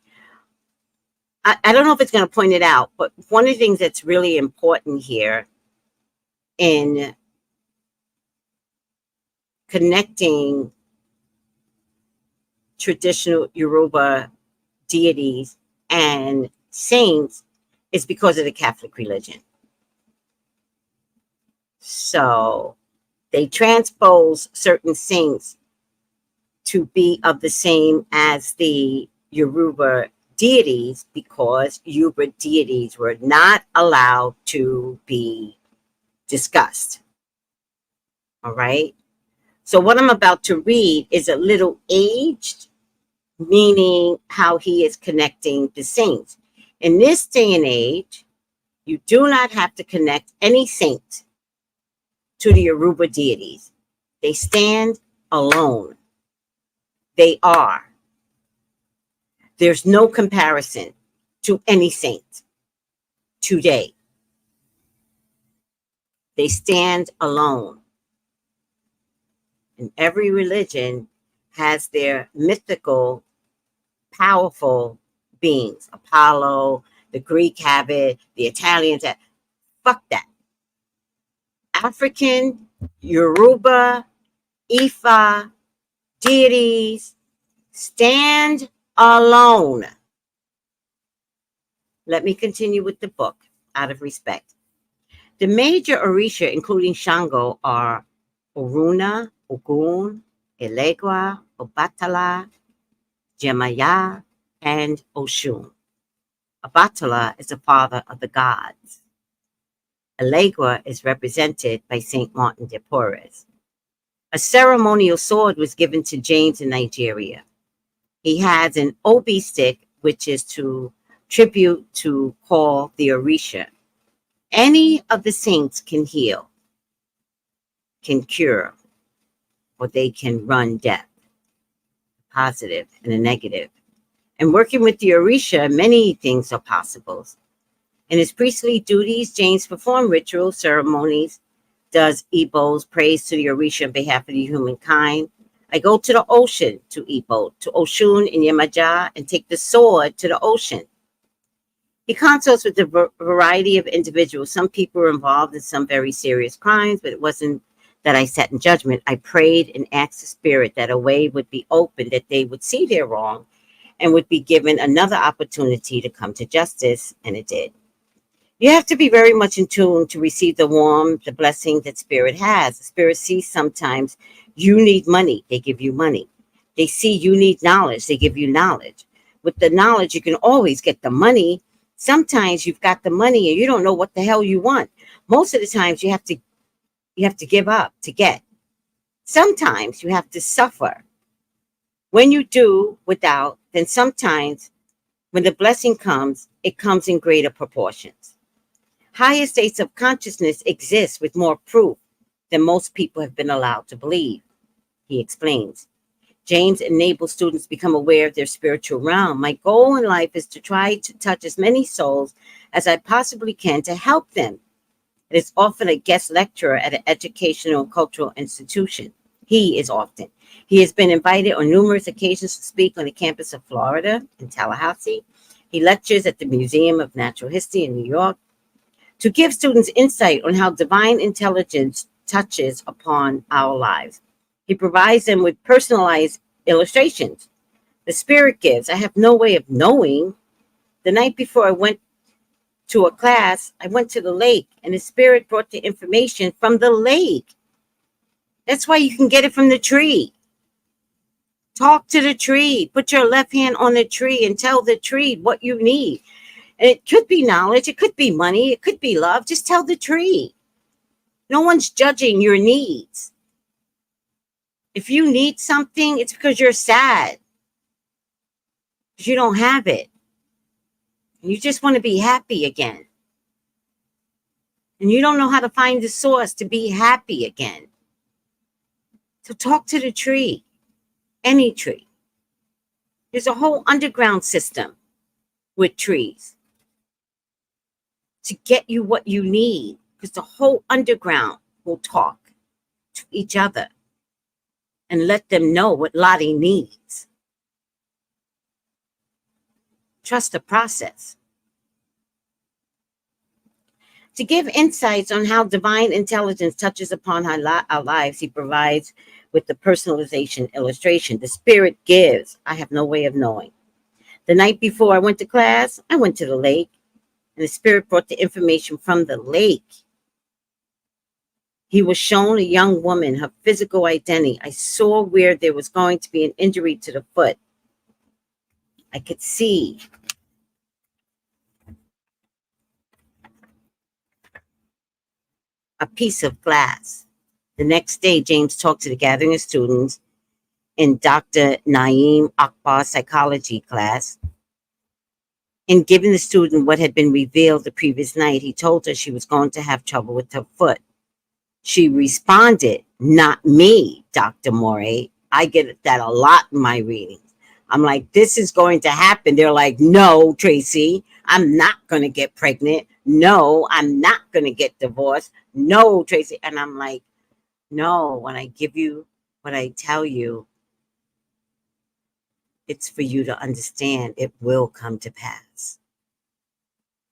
I don't know if it's going to point it out, but one of the things that's really important here in connecting traditional Yoruba deities and saints is because of the Catholic religion. So they transpose certain saints to be of the same as the Yoruba deities because Yoruba deities were not allowed to be discussed. All right. So what I'm about to read is a little aged, meaning how he is connecting the saints. In this day and age, you do not have to connect any saint to the Yoruba deities. They stand alone. They are. There's no comparison to any saint today. They stand alone. And every religion has their mythical, powerful beings. Apollo, the Greek have it, the Italians have. Fuck that. African, Yoruba, Ifa, deities stand alone. Let me continue with the book out of respect. The major Orisha, including Shango, are Oruna, Ogun, Elegua, Obatala, Jemaya, and Oshun. Obatala is the father of the gods. Elegua is represented by Saint Martin de Porres. A ceremonial sword was given to James in Nigeria. He has an obi stick, which is to tribute to Paul the Orisha. Any of the saints can heal, can cure, or they can run death, positive and a negative. And working with the Orisha, many things are possible. In his priestly duties, James performed ritual ceremonies, does Igbos, prays to the Orisha on behalf of the humankind. I go to the ocean to Igbo, to Oshun in Yemaja, and take the sword to the ocean. He consults with a variety of individuals. Some people were involved in some very serious crimes, but it wasn't that I sat in judgment. I prayed and asked the spirit that a way would be opened, that they would see their wrong and would be given another opportunity to come to justice, and it did. You have to be very much in tune to receive the warmth, the blessing that spirit has. The spirit sees sometimes you need money, they give you money. They see you need knowledge, they give you knowledge. With the knowledge, you can always get the money. Sometimes you've got the money and you don't know what the hell you want. Most of the times you have to give up to get. Sometimes you have to suffer. When you do without, then sometimes when the blessing comes, it comes in greater proportions. Higher states of consciousness exist with more proof than most people have been allowed to believe, he explains. James enables students to become aware of their spiritual realm. My goal in life is to try to touch as many souls as I possibly can to help them. It is often a guest lecturer at an educational and cultural institution. He has been invited on numerous occasions to speak on the campus of Florida in Tallahassee. He lectures at the Museum of Natural History in New York to give students insight on how divine intelligence touches upon our lives. He provides them with personalized illustrations. The spirit gives. I have no way of knowing. The night before I went to a class, I went to the lake, and the spirit brought the information from the lake. That's why you can get it from the tree. Talk to the tree. Put your left hand on the tree and tell the tree what you need. And it could be knowledge. It could be money. It could be love. Just tell the tree. No one's judging your needs. If you need something, it's because you're sad. Because you don't have it. And you just want to be happy again. And you don't know how to find the source to be happy again. So talk to the tree. Any tree. There's a whole underground system with trees to get you what you need, because the whole underground will talk to each other and let them know what Lottie needs. Trust the process. To give insights on how divine intelligence touches upon our lives, he provides with the personalization illustration. The spirit gives. I have no way of knowing. The night before I went to class, I went to the lake, and the spirit brought the information from the lake. He was shown a young woman, her physical identity. I saw where there was going to be an injury to the foot. I could see a piece of glass. The next day, James talked to the gathering of students in Dr. Naeem Akbar's psychology class. In giving the student what had been revealed the previous night, he told her she was going to have trouble with her foot. She responded, "Not me, Dr. Morey." I get that a lot in my readings. I'm like, this is going to happen. They're like, "No, Tracy, I'm not going to get pregnant. No, I'm not going to get divorced. No, Tracy." And I'm like, no, when I give you what I tell you, it's for you to understand it will come to pass.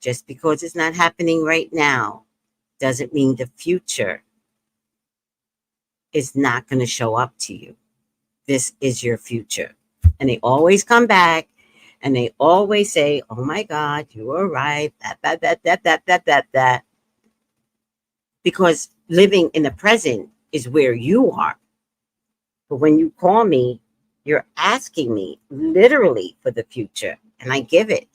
Just because it's not happening right now doesn't mean the future is not going to show up to you. This is your future. And they always come back and they always say, "Oh my God, you were right." That. Because living in the present is where you are. But when you call me, you're asking me literally for the future, and I give it.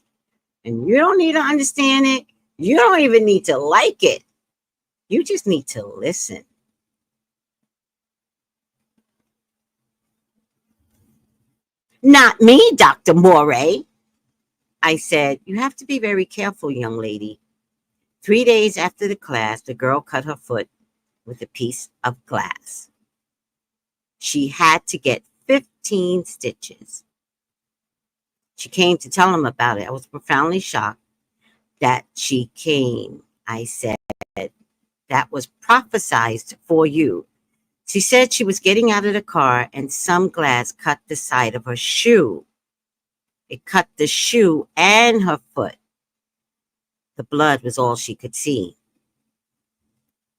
And you don't need to understand it. You don't even need to like it. You just need to listen. Not me, Dr. Morey. I said, you have to be very careful, young lady. 3 days after the class, the girl cut her foot with a piece of glass. She had to get 15 stitches. She came to tell him about it. I was profoundly shocked that she came. I said, that was prophesied for you. She said she was getting out of the car and some glass cut the side of her shoe. It cut the shoe and her foot. The blood was all she could see.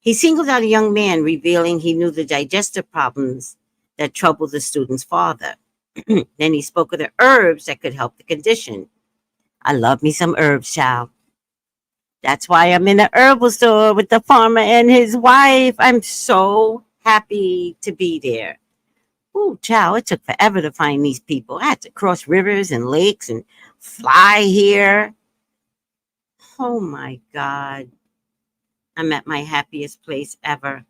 He singled out a young man, revealing he knew the digestive problems that troubled the student's father. Then he spoke of the herbs that could help the condition. I love me some herbs, child. That's why I'm in the herbal store with the farmer and his wife. I'm so happy to be there. Ooh, child, it took forever to find these people. I had to cross rivers and lakes and fly here. Oh my God. I'm at my happiest place ever.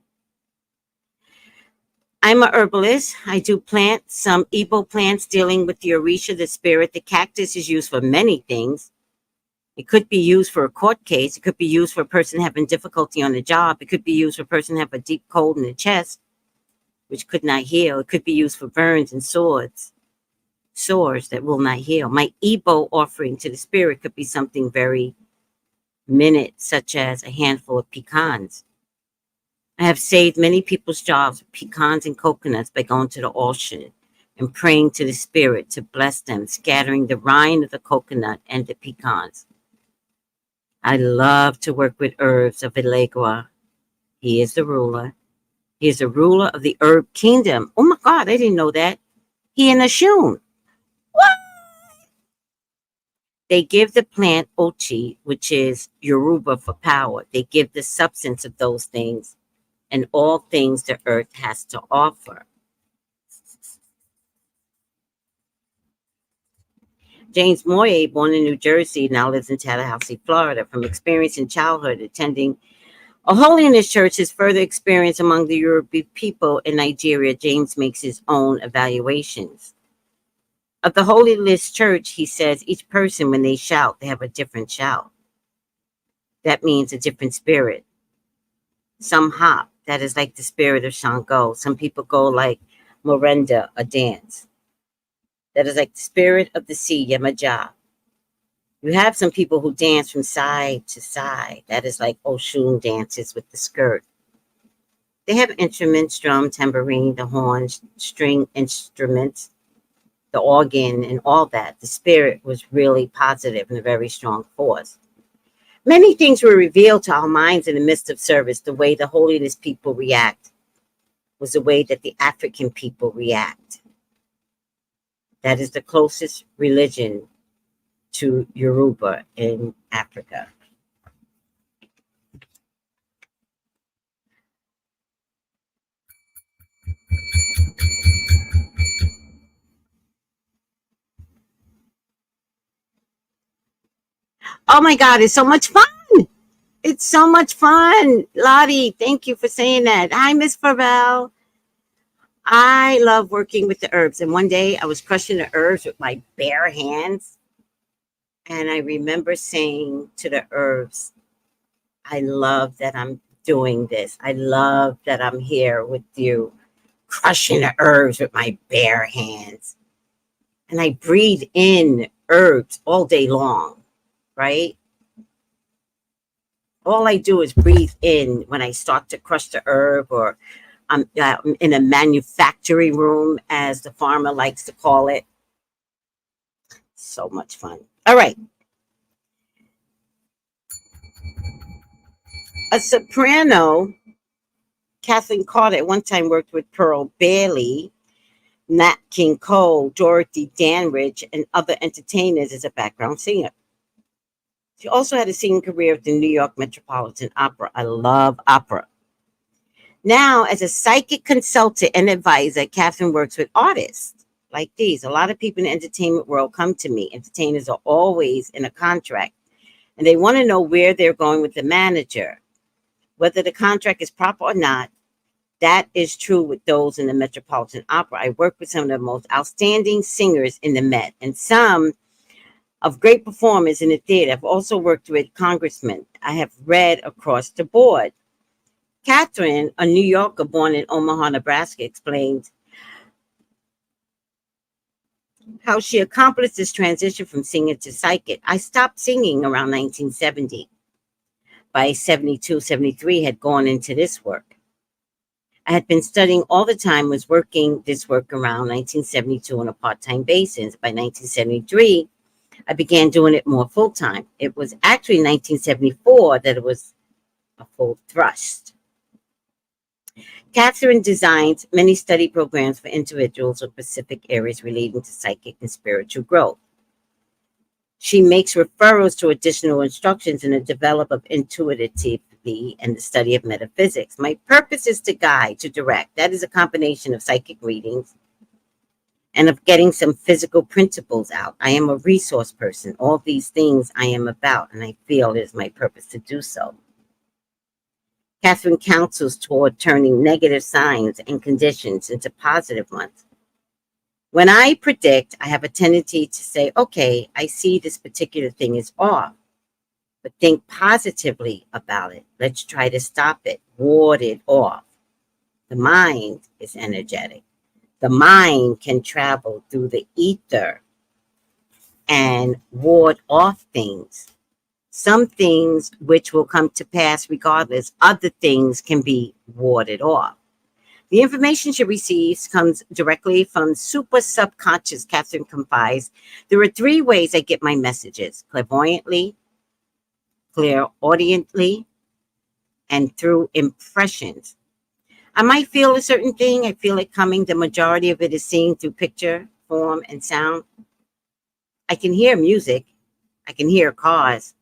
I'm a herbalist. I do plants, some Igbo plants dealing with the Orisha, the spirit. The cactus is used for many things. It could be used for a court case. It could be used for a person having difficulty on the job. It could be used for a person having a deep cold in the chest, which could not heal. It could be used for burns and sores that will not heal. My Igbo offering to the spirit could be something very minute, such as a handful of pecans. I have saved many people's jobs with pecans and coconuts by going to the ocean and praying to the spirit to bless them, scattering the rind of the coconut and the pecans. I love to work with herbs of Elegua. He is the ruler. He is the ruler of the herb kingdom. Oh my God, I didn't know that. He and Ashun. What? They give the plant ochi, which is Yoruba for power. They give the substance of those things and all things the earth has to offer. James Moye, born in New Jersey, now lives in Tallahassee, Florida. From experience in childhood attending a holiness church, his further experience among the Yoruba people in Nigeria, James makes his own evaluations. Of the holiness church, he says each person, when they shout, they have a different shout. That means a different spirit. Some hop, that is like the spirit of Shango. Some people go like Morenda, a dance. That is like the spirit of the sea, Yemaja. You have some people who dance from side to side. That is like Oshun dances with the skirt. They have instruments, drum, tambourine, the horns, string instruments, the organ, and all that. The spirit was really positive and a very strong force. Many things were revealed to our minds in the midst of service. The way the holiness people react was the way that the African people react. That is the closest religion to Yoruba in Africa. Oh my God, it's so much fun. It's so much fun. Lottie, thank you for saying that. Hi, Miss Farrell. I love working with the herbs. And one day I was crushing the herbs with my bare hands. And I remember saying to the herbs, I love that I'm doing this. I love that I'm here with you, crushing the herbs with my bare hands. And I breathe in herbs all day long, right? All I do is breathe in when I start to crush the herb, or I'm in a manufacturing room, as the farmer likes to call it. So much fun. All right. A soprano, Kathleen Carter, at one time worked with Pearl Bailey, Nat King Cole, Dorothy Dandridge, and other entertainers as a background singer. She also had a singing career at the New York Metropolitan Opera. I love opera. Now, as a psychic consultant and advisor, Catherine works with artists. like these. A lot of people in the entertainment world come to me. Entertainers are always in a contract, and they want to know where they're going with the manager, whether the contract is proper or not. That is true with those in the Metropolitan Opera. I work with some of the most outstanding singers in the Met and some of great performers in the theater. I've also worked with congressmen. I have read across the board. Catherine, a New Yorker born in Omaha, Nebraska, explains how she accomplished this transition from singer to psychic. I stopped singing around 1970. By 72, 73, had gone into this work. I had been studying all the time, was working this work around 1972 on a part-time basis. By 1973, I began doing it more full-time. It was actually 1974 that it was a full thrust. Catherine designs many study programs for individuals with specific areas relating to psychic and spiritual growth. She makes referrals to additional instructions in the development of intuitivity and the study of metaphysics. My purpose is to guide, to direct. That is a combination of psychic readings and of getting some physical principles out. I am a resource person. All these things I am about, and I feel it is my purpose to do so. Catherine counsels toward turning negative signs and conditions into positive ones. When I predict, I have a tendency to say, okay, I see this particular thing is off, but think positively about it. Let's try to stop it, ward it off. The mind is energetic. The mind can travel through the ether and ward off things. Some things which will come to pass regardless, other things can be warded off. The information she receives comes directly from super subconscious, Catherine confides. There are 3 ways I get my messages: clairvoyantly, clairaudiently, and through impressions. I might feel a certain thing. I feel it coming. The majority of it is seen through picture, form, and sound. I can hear music. I can hear cars.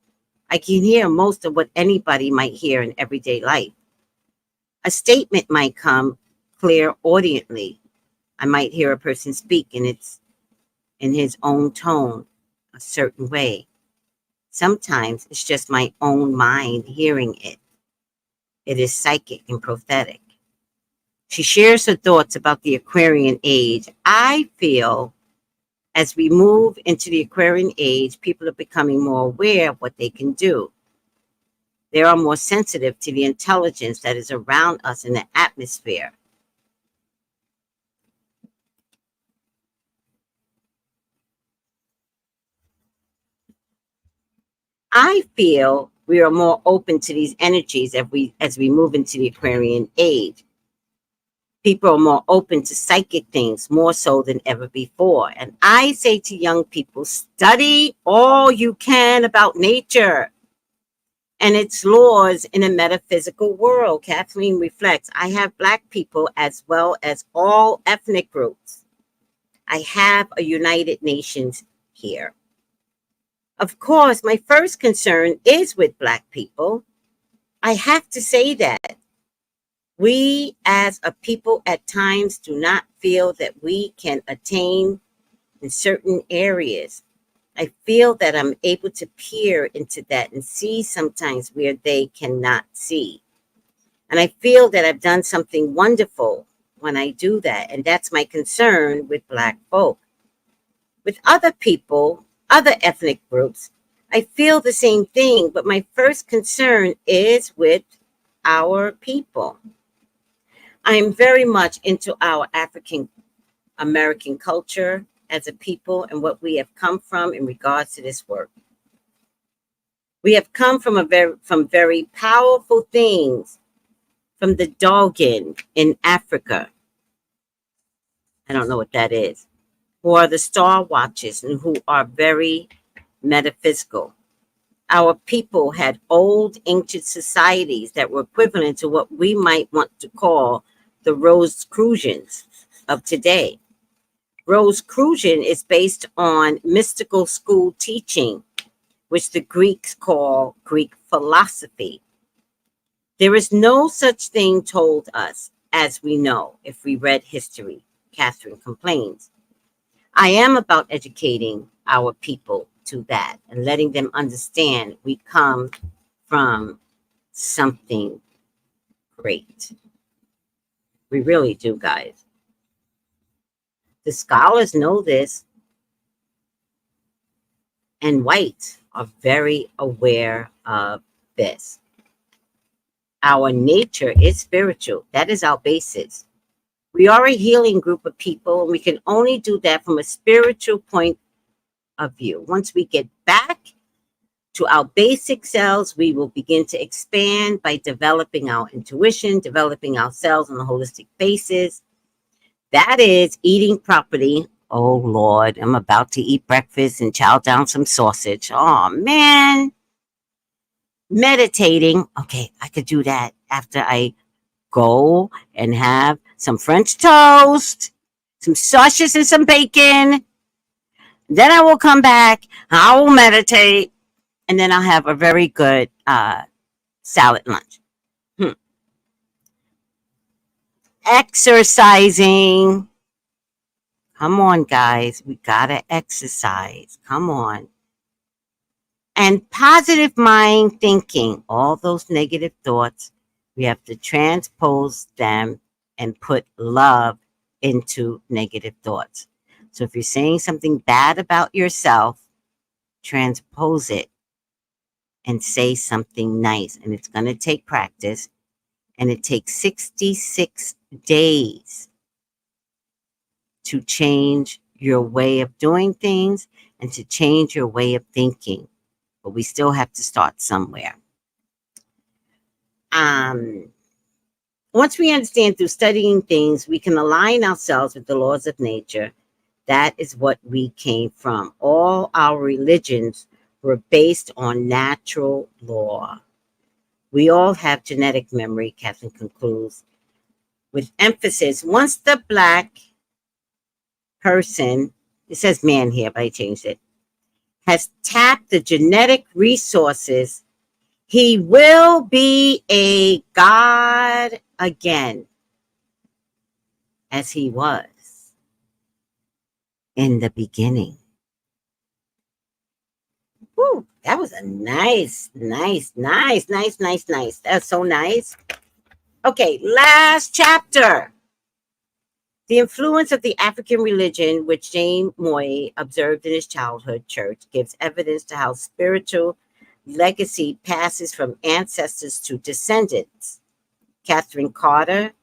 I can hear most of what anybody might hear in everyday life. A statement might come clairaudiently. I might hear a person speak and it's in his own tone, a certain way. Sometimes it's just my own mind hearing it. It is psychic and prophetic. She shares her thoughts about the Aquarian age. I feel as we move into the Aquarian age, people are becoming more aware of what they can do. They are more sensitive to the intelligence that is around us in the atmosphere. I feel we are more open to these energies as we move into the Aquarian age. People are more open to psychic things more so than ever before. And I say to young people, study all you can about nature and its laws in a metaphysical world. Kathleen reflects, I have Black people as well as all ethnic groups. I have a United Nations here. Of course, my first concern is with Black people. I have to say that we as a people at times do not feel that we can attain in certain areas. I feel that I'm able to peer into that and see sometimes where they cannot see. And I feel that I've done something wonderful when I do that. And that's my concern with Black folk. With other people, other ethnic groups, I feel the same thing, but my first concern is with our people. I am very much into our African American culture as a people and what we have come from in regards to this work. We have come from very powerful things from the Dogon in Africa. I don't know what that is. Who are the Star Watchers and who are very metaphysical. Our people had old ancient societies that were equivalent to what we might want to call the Rosicrucians of today. Rosicrucian is based on mystical school teaching, which the Greeks call Greek philosophy. There is no such thing told us as we know if we read history, Catherine complains. I am about educating our people to that and letting them understand we come from something great. We really do, guys. The scholars know this, and whites are very aware of this. Our nature is spiritual. That is our basis. We are a healing group of people, and we can only do that from a spiritual point of view. Once we get back to our basic selves, we will begin to expand by developing our intuition, developing ourselves on a holistic basis. That is eating properly. Oh Lord, I'm about to eat breakfast and chow down some sausage. Oh man. Meditating. Okay, I could do that after I go and have some French toast, some sausages and some bacon. Then I will come back. I will meditate, and then I'll have a very good salad lunch. Exercising. Come on, guys. We gotta exercise. Come on. And positive mind thinking. All those negative thoughts, we have to transpose them and put love into negative thoughts. So if you're saying something bad about yourself, transpose it and say something nice. And it's going to take practice. And it takes 66 days to change your way of doing things and to change your way of thinking. But we still have to start somewhere. Once we understand through studying things, we can align ourselves with the laws of nature. That is what we came from. All our religions were based on natural law. We all have genetic memory, Catherine concludes, with emphasis. Once the Black person, it says man here, but I changed it, has tapped the genetic resources, he will be a God again, as he was in the beginning. Woo, that was a nice. That's so nice. Okay, last chapter. The influence of the African religion, which James Moy observed in his childhood church, gives evidence to how spiritual legacy passes from ancestors to descendants. Catherine Carter,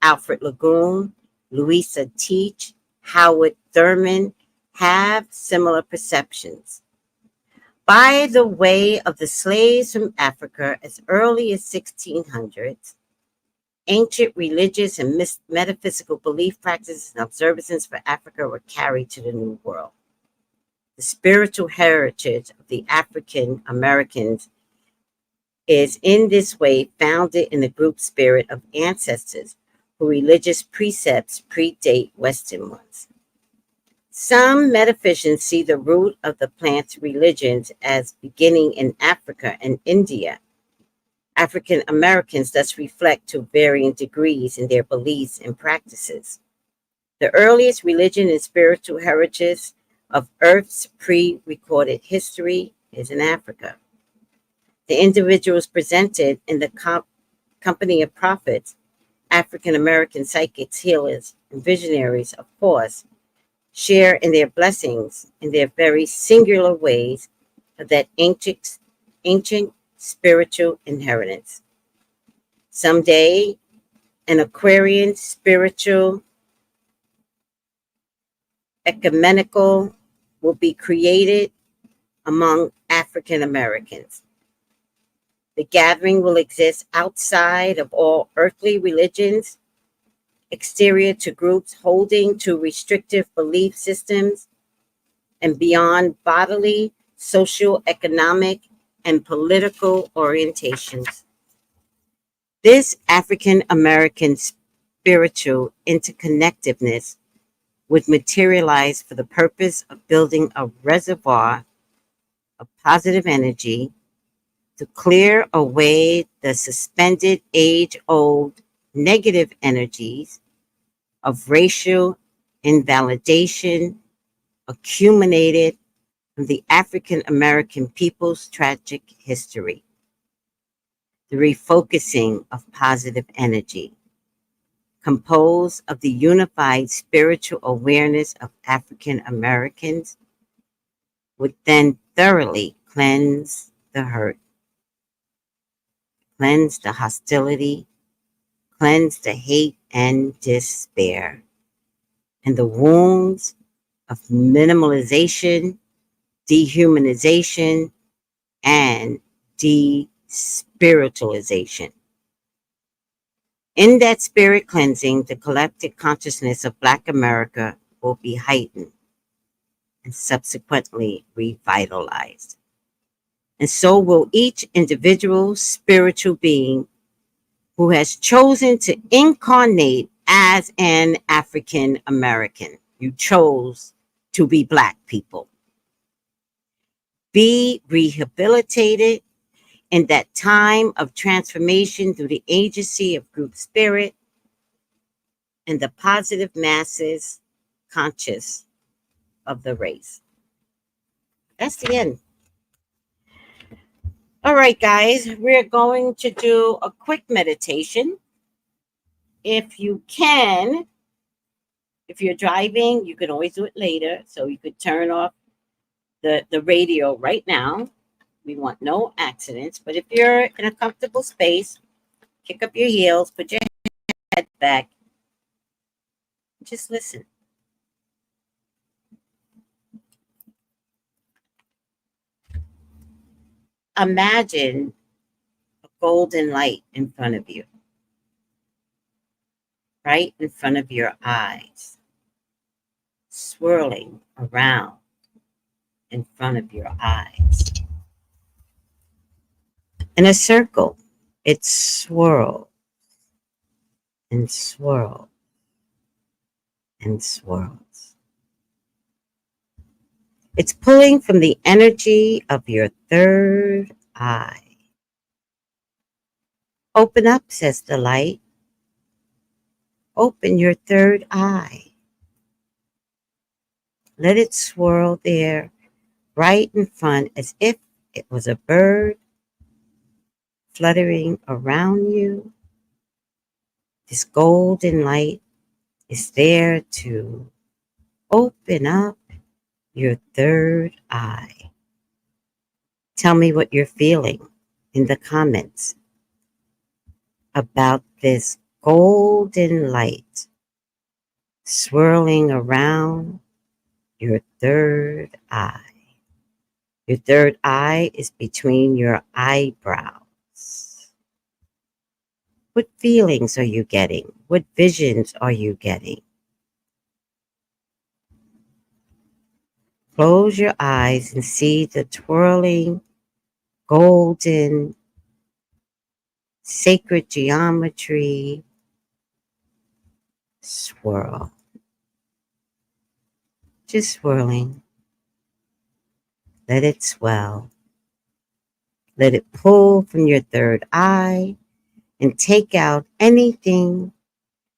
Alfred Lagoon, Louisa Teach, Howard Thurman have similar perceptions. By the way of the slaves from Africa as early as 1600s, ancient religious and metaphysical belief practices and observances for Africa were carried to the New World. The spiritual heritage of the African Americans is in this way founded in the group spirit of ancestors whose religious precepts predate Western ones. Some metaphysicians see the root of the plant's religions as beginning in Africa and India. African Americans thus reflect to varying degrees in their beliefs and practices. The earliest religion and spiritual heritage of Earth's pre-recorded history is in Africa. The individuals presented in the company of prophets, African American psychics, healers, and visionaries, of course, share in their blessings in their very singular ways of that ancient spiritual inheritance. Someday, an Aquarian spiritual ecumenical will be created among African Americans. The gathering will exist outside of all earthly religions, exterior to groups holding to restrictive belief systems, and beyond bodily, social, economic, and political orientations. This African American spiritual interconnectedness would materialize for the purpose of building a reservoir of positive energy to clear away the suspended age-old negative energies of racial invalidation accumulated from the African American people's tragic history, the refocusing of positive energy, composed of the unified spiritual awareness of African Americans, would then thoroughly cleanse the hurt, cleanse the hostility, cleanse the hate and despair, and the wounds of minimalization, dehumanization, and despiritualization. In that spirit cleansing, the collective consciousness of Black America will be heightened and subsequently revitalized. And so will each individual spiritual being who has chosen to incarnate as an African American. You chose to be Black people. Be rehabilitated in that time of transformation through the agency of group spirit and the positive masses conscious of the race. That's the end. All right, guys, we're going to do a quick meditation. If you can, if you're driving, you can always do it later. So you could turn off the radio right now. We want no accidents. But if you're in a comfortable space, kick up your heels, put your head back, just listen. Imagine a golden light in front of you, right in front of your eyes, swirling around in front of your eyes. In a circle, it swirls and swirls and swirls. It's pulling from the energy of your third eye. Open up, says the light. Open your third eye. Let it swirl there right in front as if it was a bird fluttering around you. This golden light is there to open up your third eye. Tell me what you're feeling in the comments about this golden light swirling around your third eye. Your third eye is between your eyebrows. What feelings are you getting? What visions are you getting? Close your eyes and see the twirling, golden, sacred geometry swirl. Just swirling. Let it swell. Let it pull from your third eye and take out anything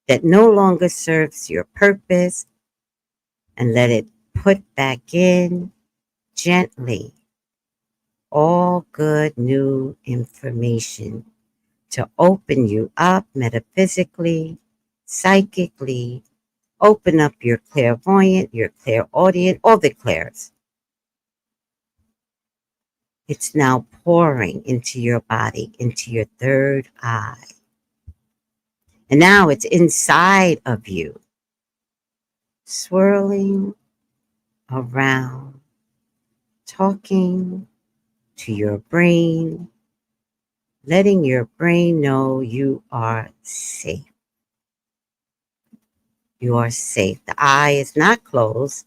that no longer serves your purpose, and let it put back in gently all good new information to open you up metaphysically, psychically, open up your clairvoyant, your clairaudient, all the clairs. It's now pouring into your body, into your third eye. And now it's inside of you, swirling around, talking to your brain, letting your brain know you are safe. You are safe. The eye is not closed.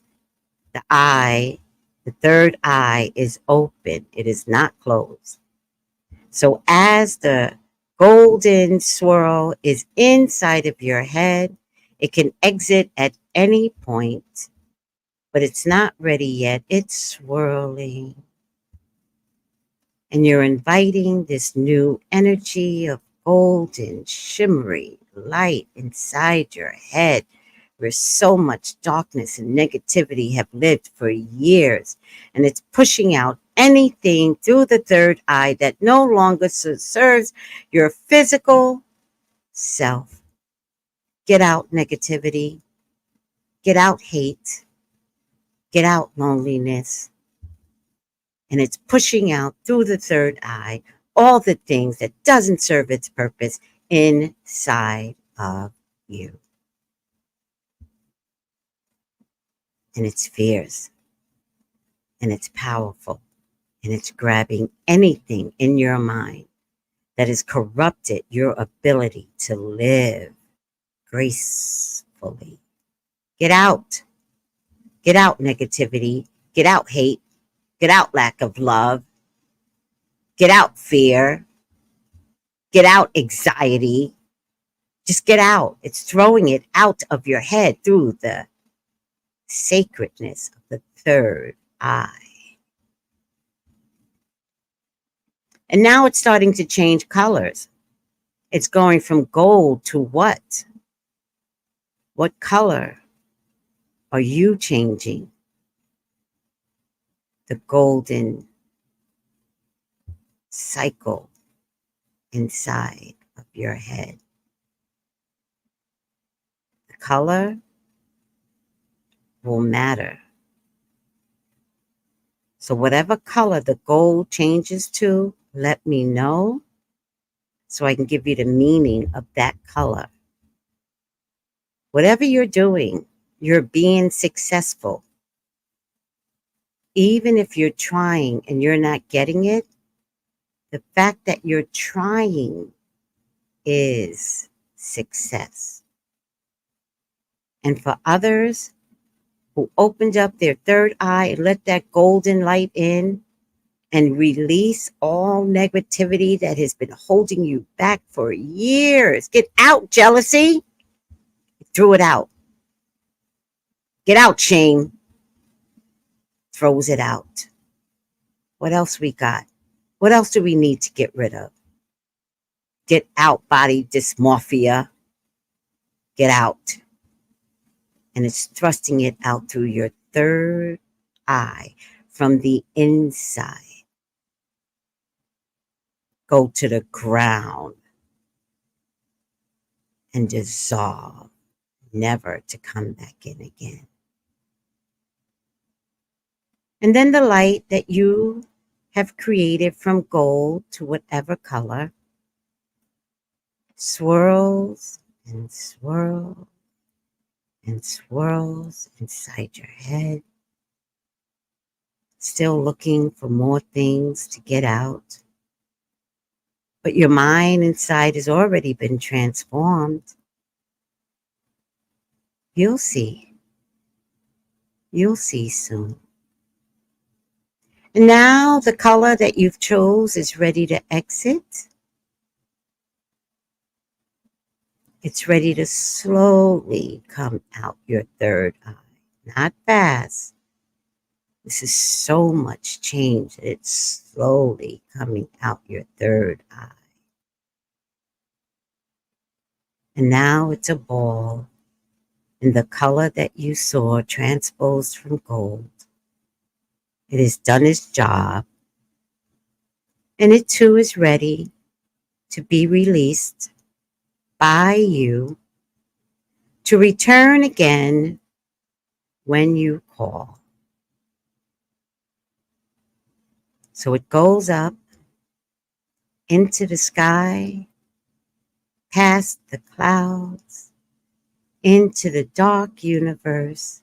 The third eye is open. It is not closed. So as the golden swirl is inside of your head, it can exit at any point, but it's not ready yet. It's swirling. And you're inviting this new energy of golden, shimmery light inside your head, where so much darkness and negativity have lived for years, and it's pushing out anything through the third eye that no longer serves your physical self. Get out negativity, get out hate, get out loneliness, and it's pushing out through the third eye all the things that doesn't serve its purpose inside of you. And it's fierce, and it's powerful, and it's grabbing anything in your mind that has corrupted your ability to live gracefully. Get out. Get out negativity. Get out hate. Get out lack of love. Get out fear. Get out anxiety. Just get out. It's throwing it out of your head through the sacredness of the third eye. And now it's starting to change colors. It's going from gold to what? What color are you changing? The golden cycle inside of your head. The color will matter. So whatever color the gold changes to, let me know so I can give you the meaning of that color. Whatever you're doing, you're being successful. Even if you're trying and you're not getting it, the fact that you're trying is success. And for others who opened up their third eye and let that golden light in and release all negativity that has been holding you back for years. Get out, jealousy. Threw it out. Get out, shame. Throws it out. What else we got? What else do we need to get rid of? Get out, body dysmorphia. Get out. And it's thrusting it out through your third eye from the inside. Go to the ground and dissolve, never to come back in again. And then the light that you have created from gold to whatever color swirls and swirls and swirls inside your head, still looking for more things to get out. But your mind inside has already been transformed. You'll see. You'll see soon. And now the color that you've chose is ready to exit. It's ready to slowly come out your third eye. Not fast. This is so much change that it's slowly coming out your third eye. And now it's a ball in the color that you saw transposed from gold. It has done its job, and it too is ready to be released by you to return again when you call. So it goes up into the sky, past the clouds, into the dark universe,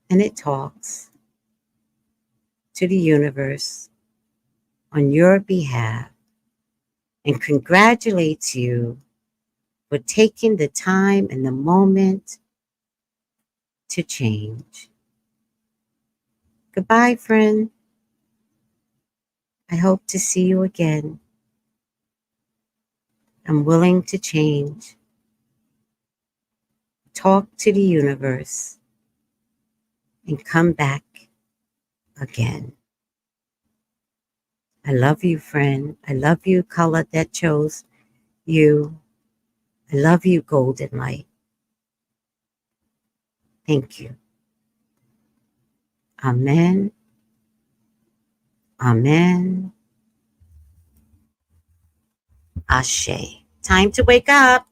and it talks to the universe on your behalf and congratulates you for taking the time and the moment to change. Goodbye, friend. I hope to see you again. I'm willing to change. Talk to the universe and come back again. I love you, friend. I love you, color that chose you. I love you, Golden Light. Thank you. Amen. Amen. Ashe. Time to wake up.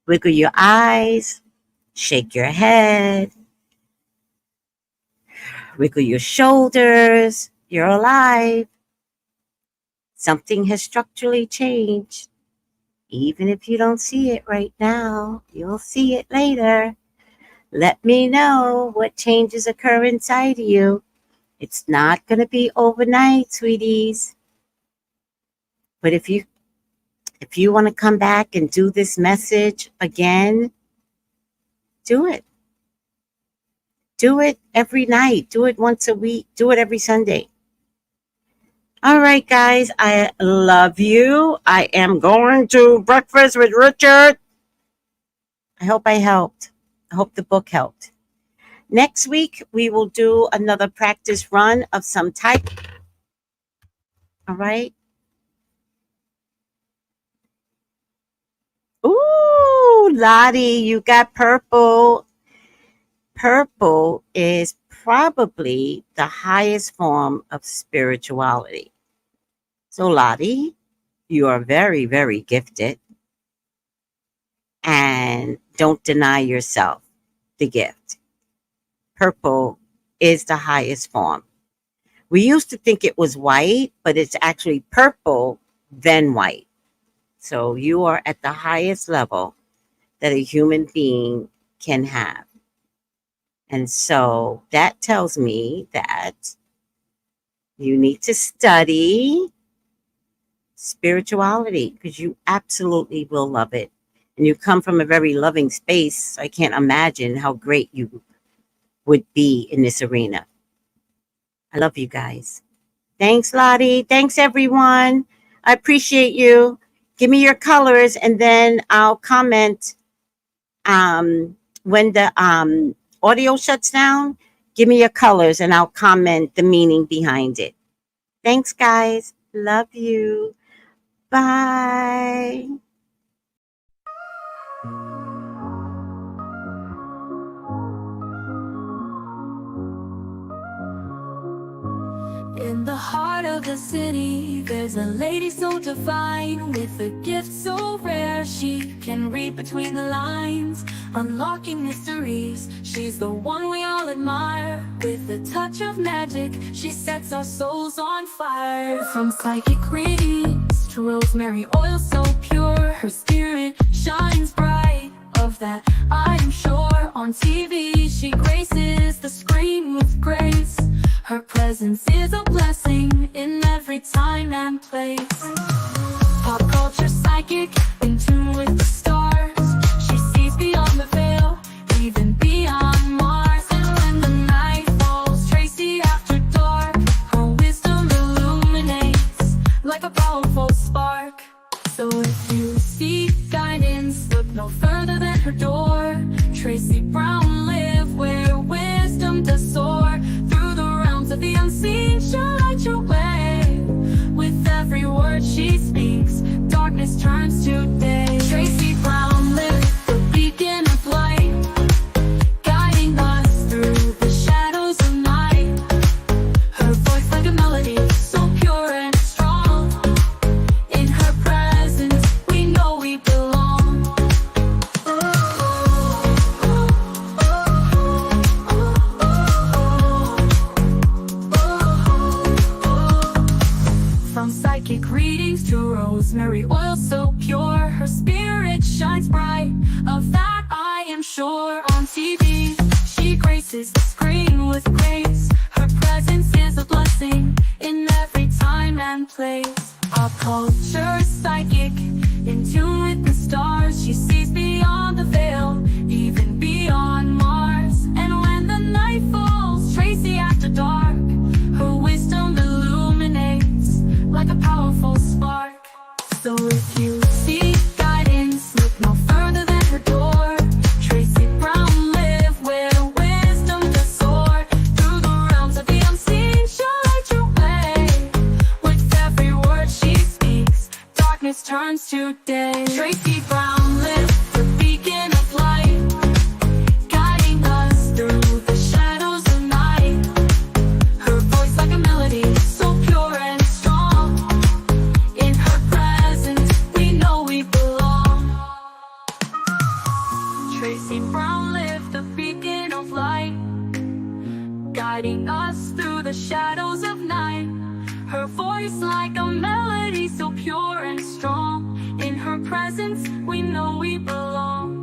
Wiggle your eyes. Shake your head. Wiggle your shoulders. You're alive. Something has structurally changed. Even if you don't see it right now, you'll see it later. Let me know what changes occur inside of you. It's not going to be overnight, sweeties. But if you want to come back and do this message again, do it. Do it every night. Do it once a week. Do it every Sunday. All right, guys. I love you. I am going to breakfast with Richard. I hope I helped. I hope the book helped. Next week, we will do another practice run of some type. All right. Ooh, Lottie, you got purple. Purple is probably the highest form of spirituality. So, Lottie, you are very, very gifted. And don't deny yourself the gift. Purple is the highest form. We used to think it was white, but it's actually purple, then white. So you are at the highest level that a human being can have. And so that tells me that you need to study spirituality because you absolutely will love it. And you come from a very loving space. So I can't imagine how great you would be in this arena. I love you guys. Thanks, Lottie. Thanks, everyone. I appreciate you. Give me your colors and then I'll comment when the audio shuts down. Give me your colors and I'll comment the meaning behind it. Thanks, guys. Love you. Bye. In the heart of the city, there's a lady so divine, with a gift so rare she can read between the lines, unlocking mysteries. She's the one we all admire. With a touch of magic, she sets our souls on fire. From psychic readings to rosemary oil so pure, her spirit shines bright. Of that I am sure. On TV she graces the screen with grace. Her presence is a blessing in every time and place. Pop culture psychic, in tune with the stars. She sees beyond the veil, even beyond Mars. And when the night falls, Tracy after dark, her wisdom illuminates like a powerful spark. So if you seek guidance, look no further than her door. Tracy Brown live where wisdom does soar. Through the realms of the unseen, she'll light your way. With every word she speaks, darkness turns to day. Tracy Brown live, the beacon of light, guiding us through the shadows of night. Her voice like a melody, so pure and strong. In her presence, we know we belong. From psychic readings to rosemary oil so pure, her spirit shines bright. Of that I am sure. On TV, she graces the screen with grace. Her presence is a blessing in every time and place. Pop culture psychic, in tune with the stars. She sees beyond the veil, even beyond Mars. And when the night falls, Tracy after dark, her wisdom illuminates like a powerful spark. So if you seek guidance, look no further than her door. Tracy Brown live where wisdom does soar. Through the realms of the unseen, she'll light your way. With every word she speaks, darkness darkness turns to day. Tracy Brown lit the beacon of light, guiding us through the shadows of night. Her voice like a melody, so pure and strong. In her presence, we know we belong. Tracy Brown lit the beacon of light, guiding us through the shadows of night. Her voice like a melody, so pure and strong. In her presence, we know we belong.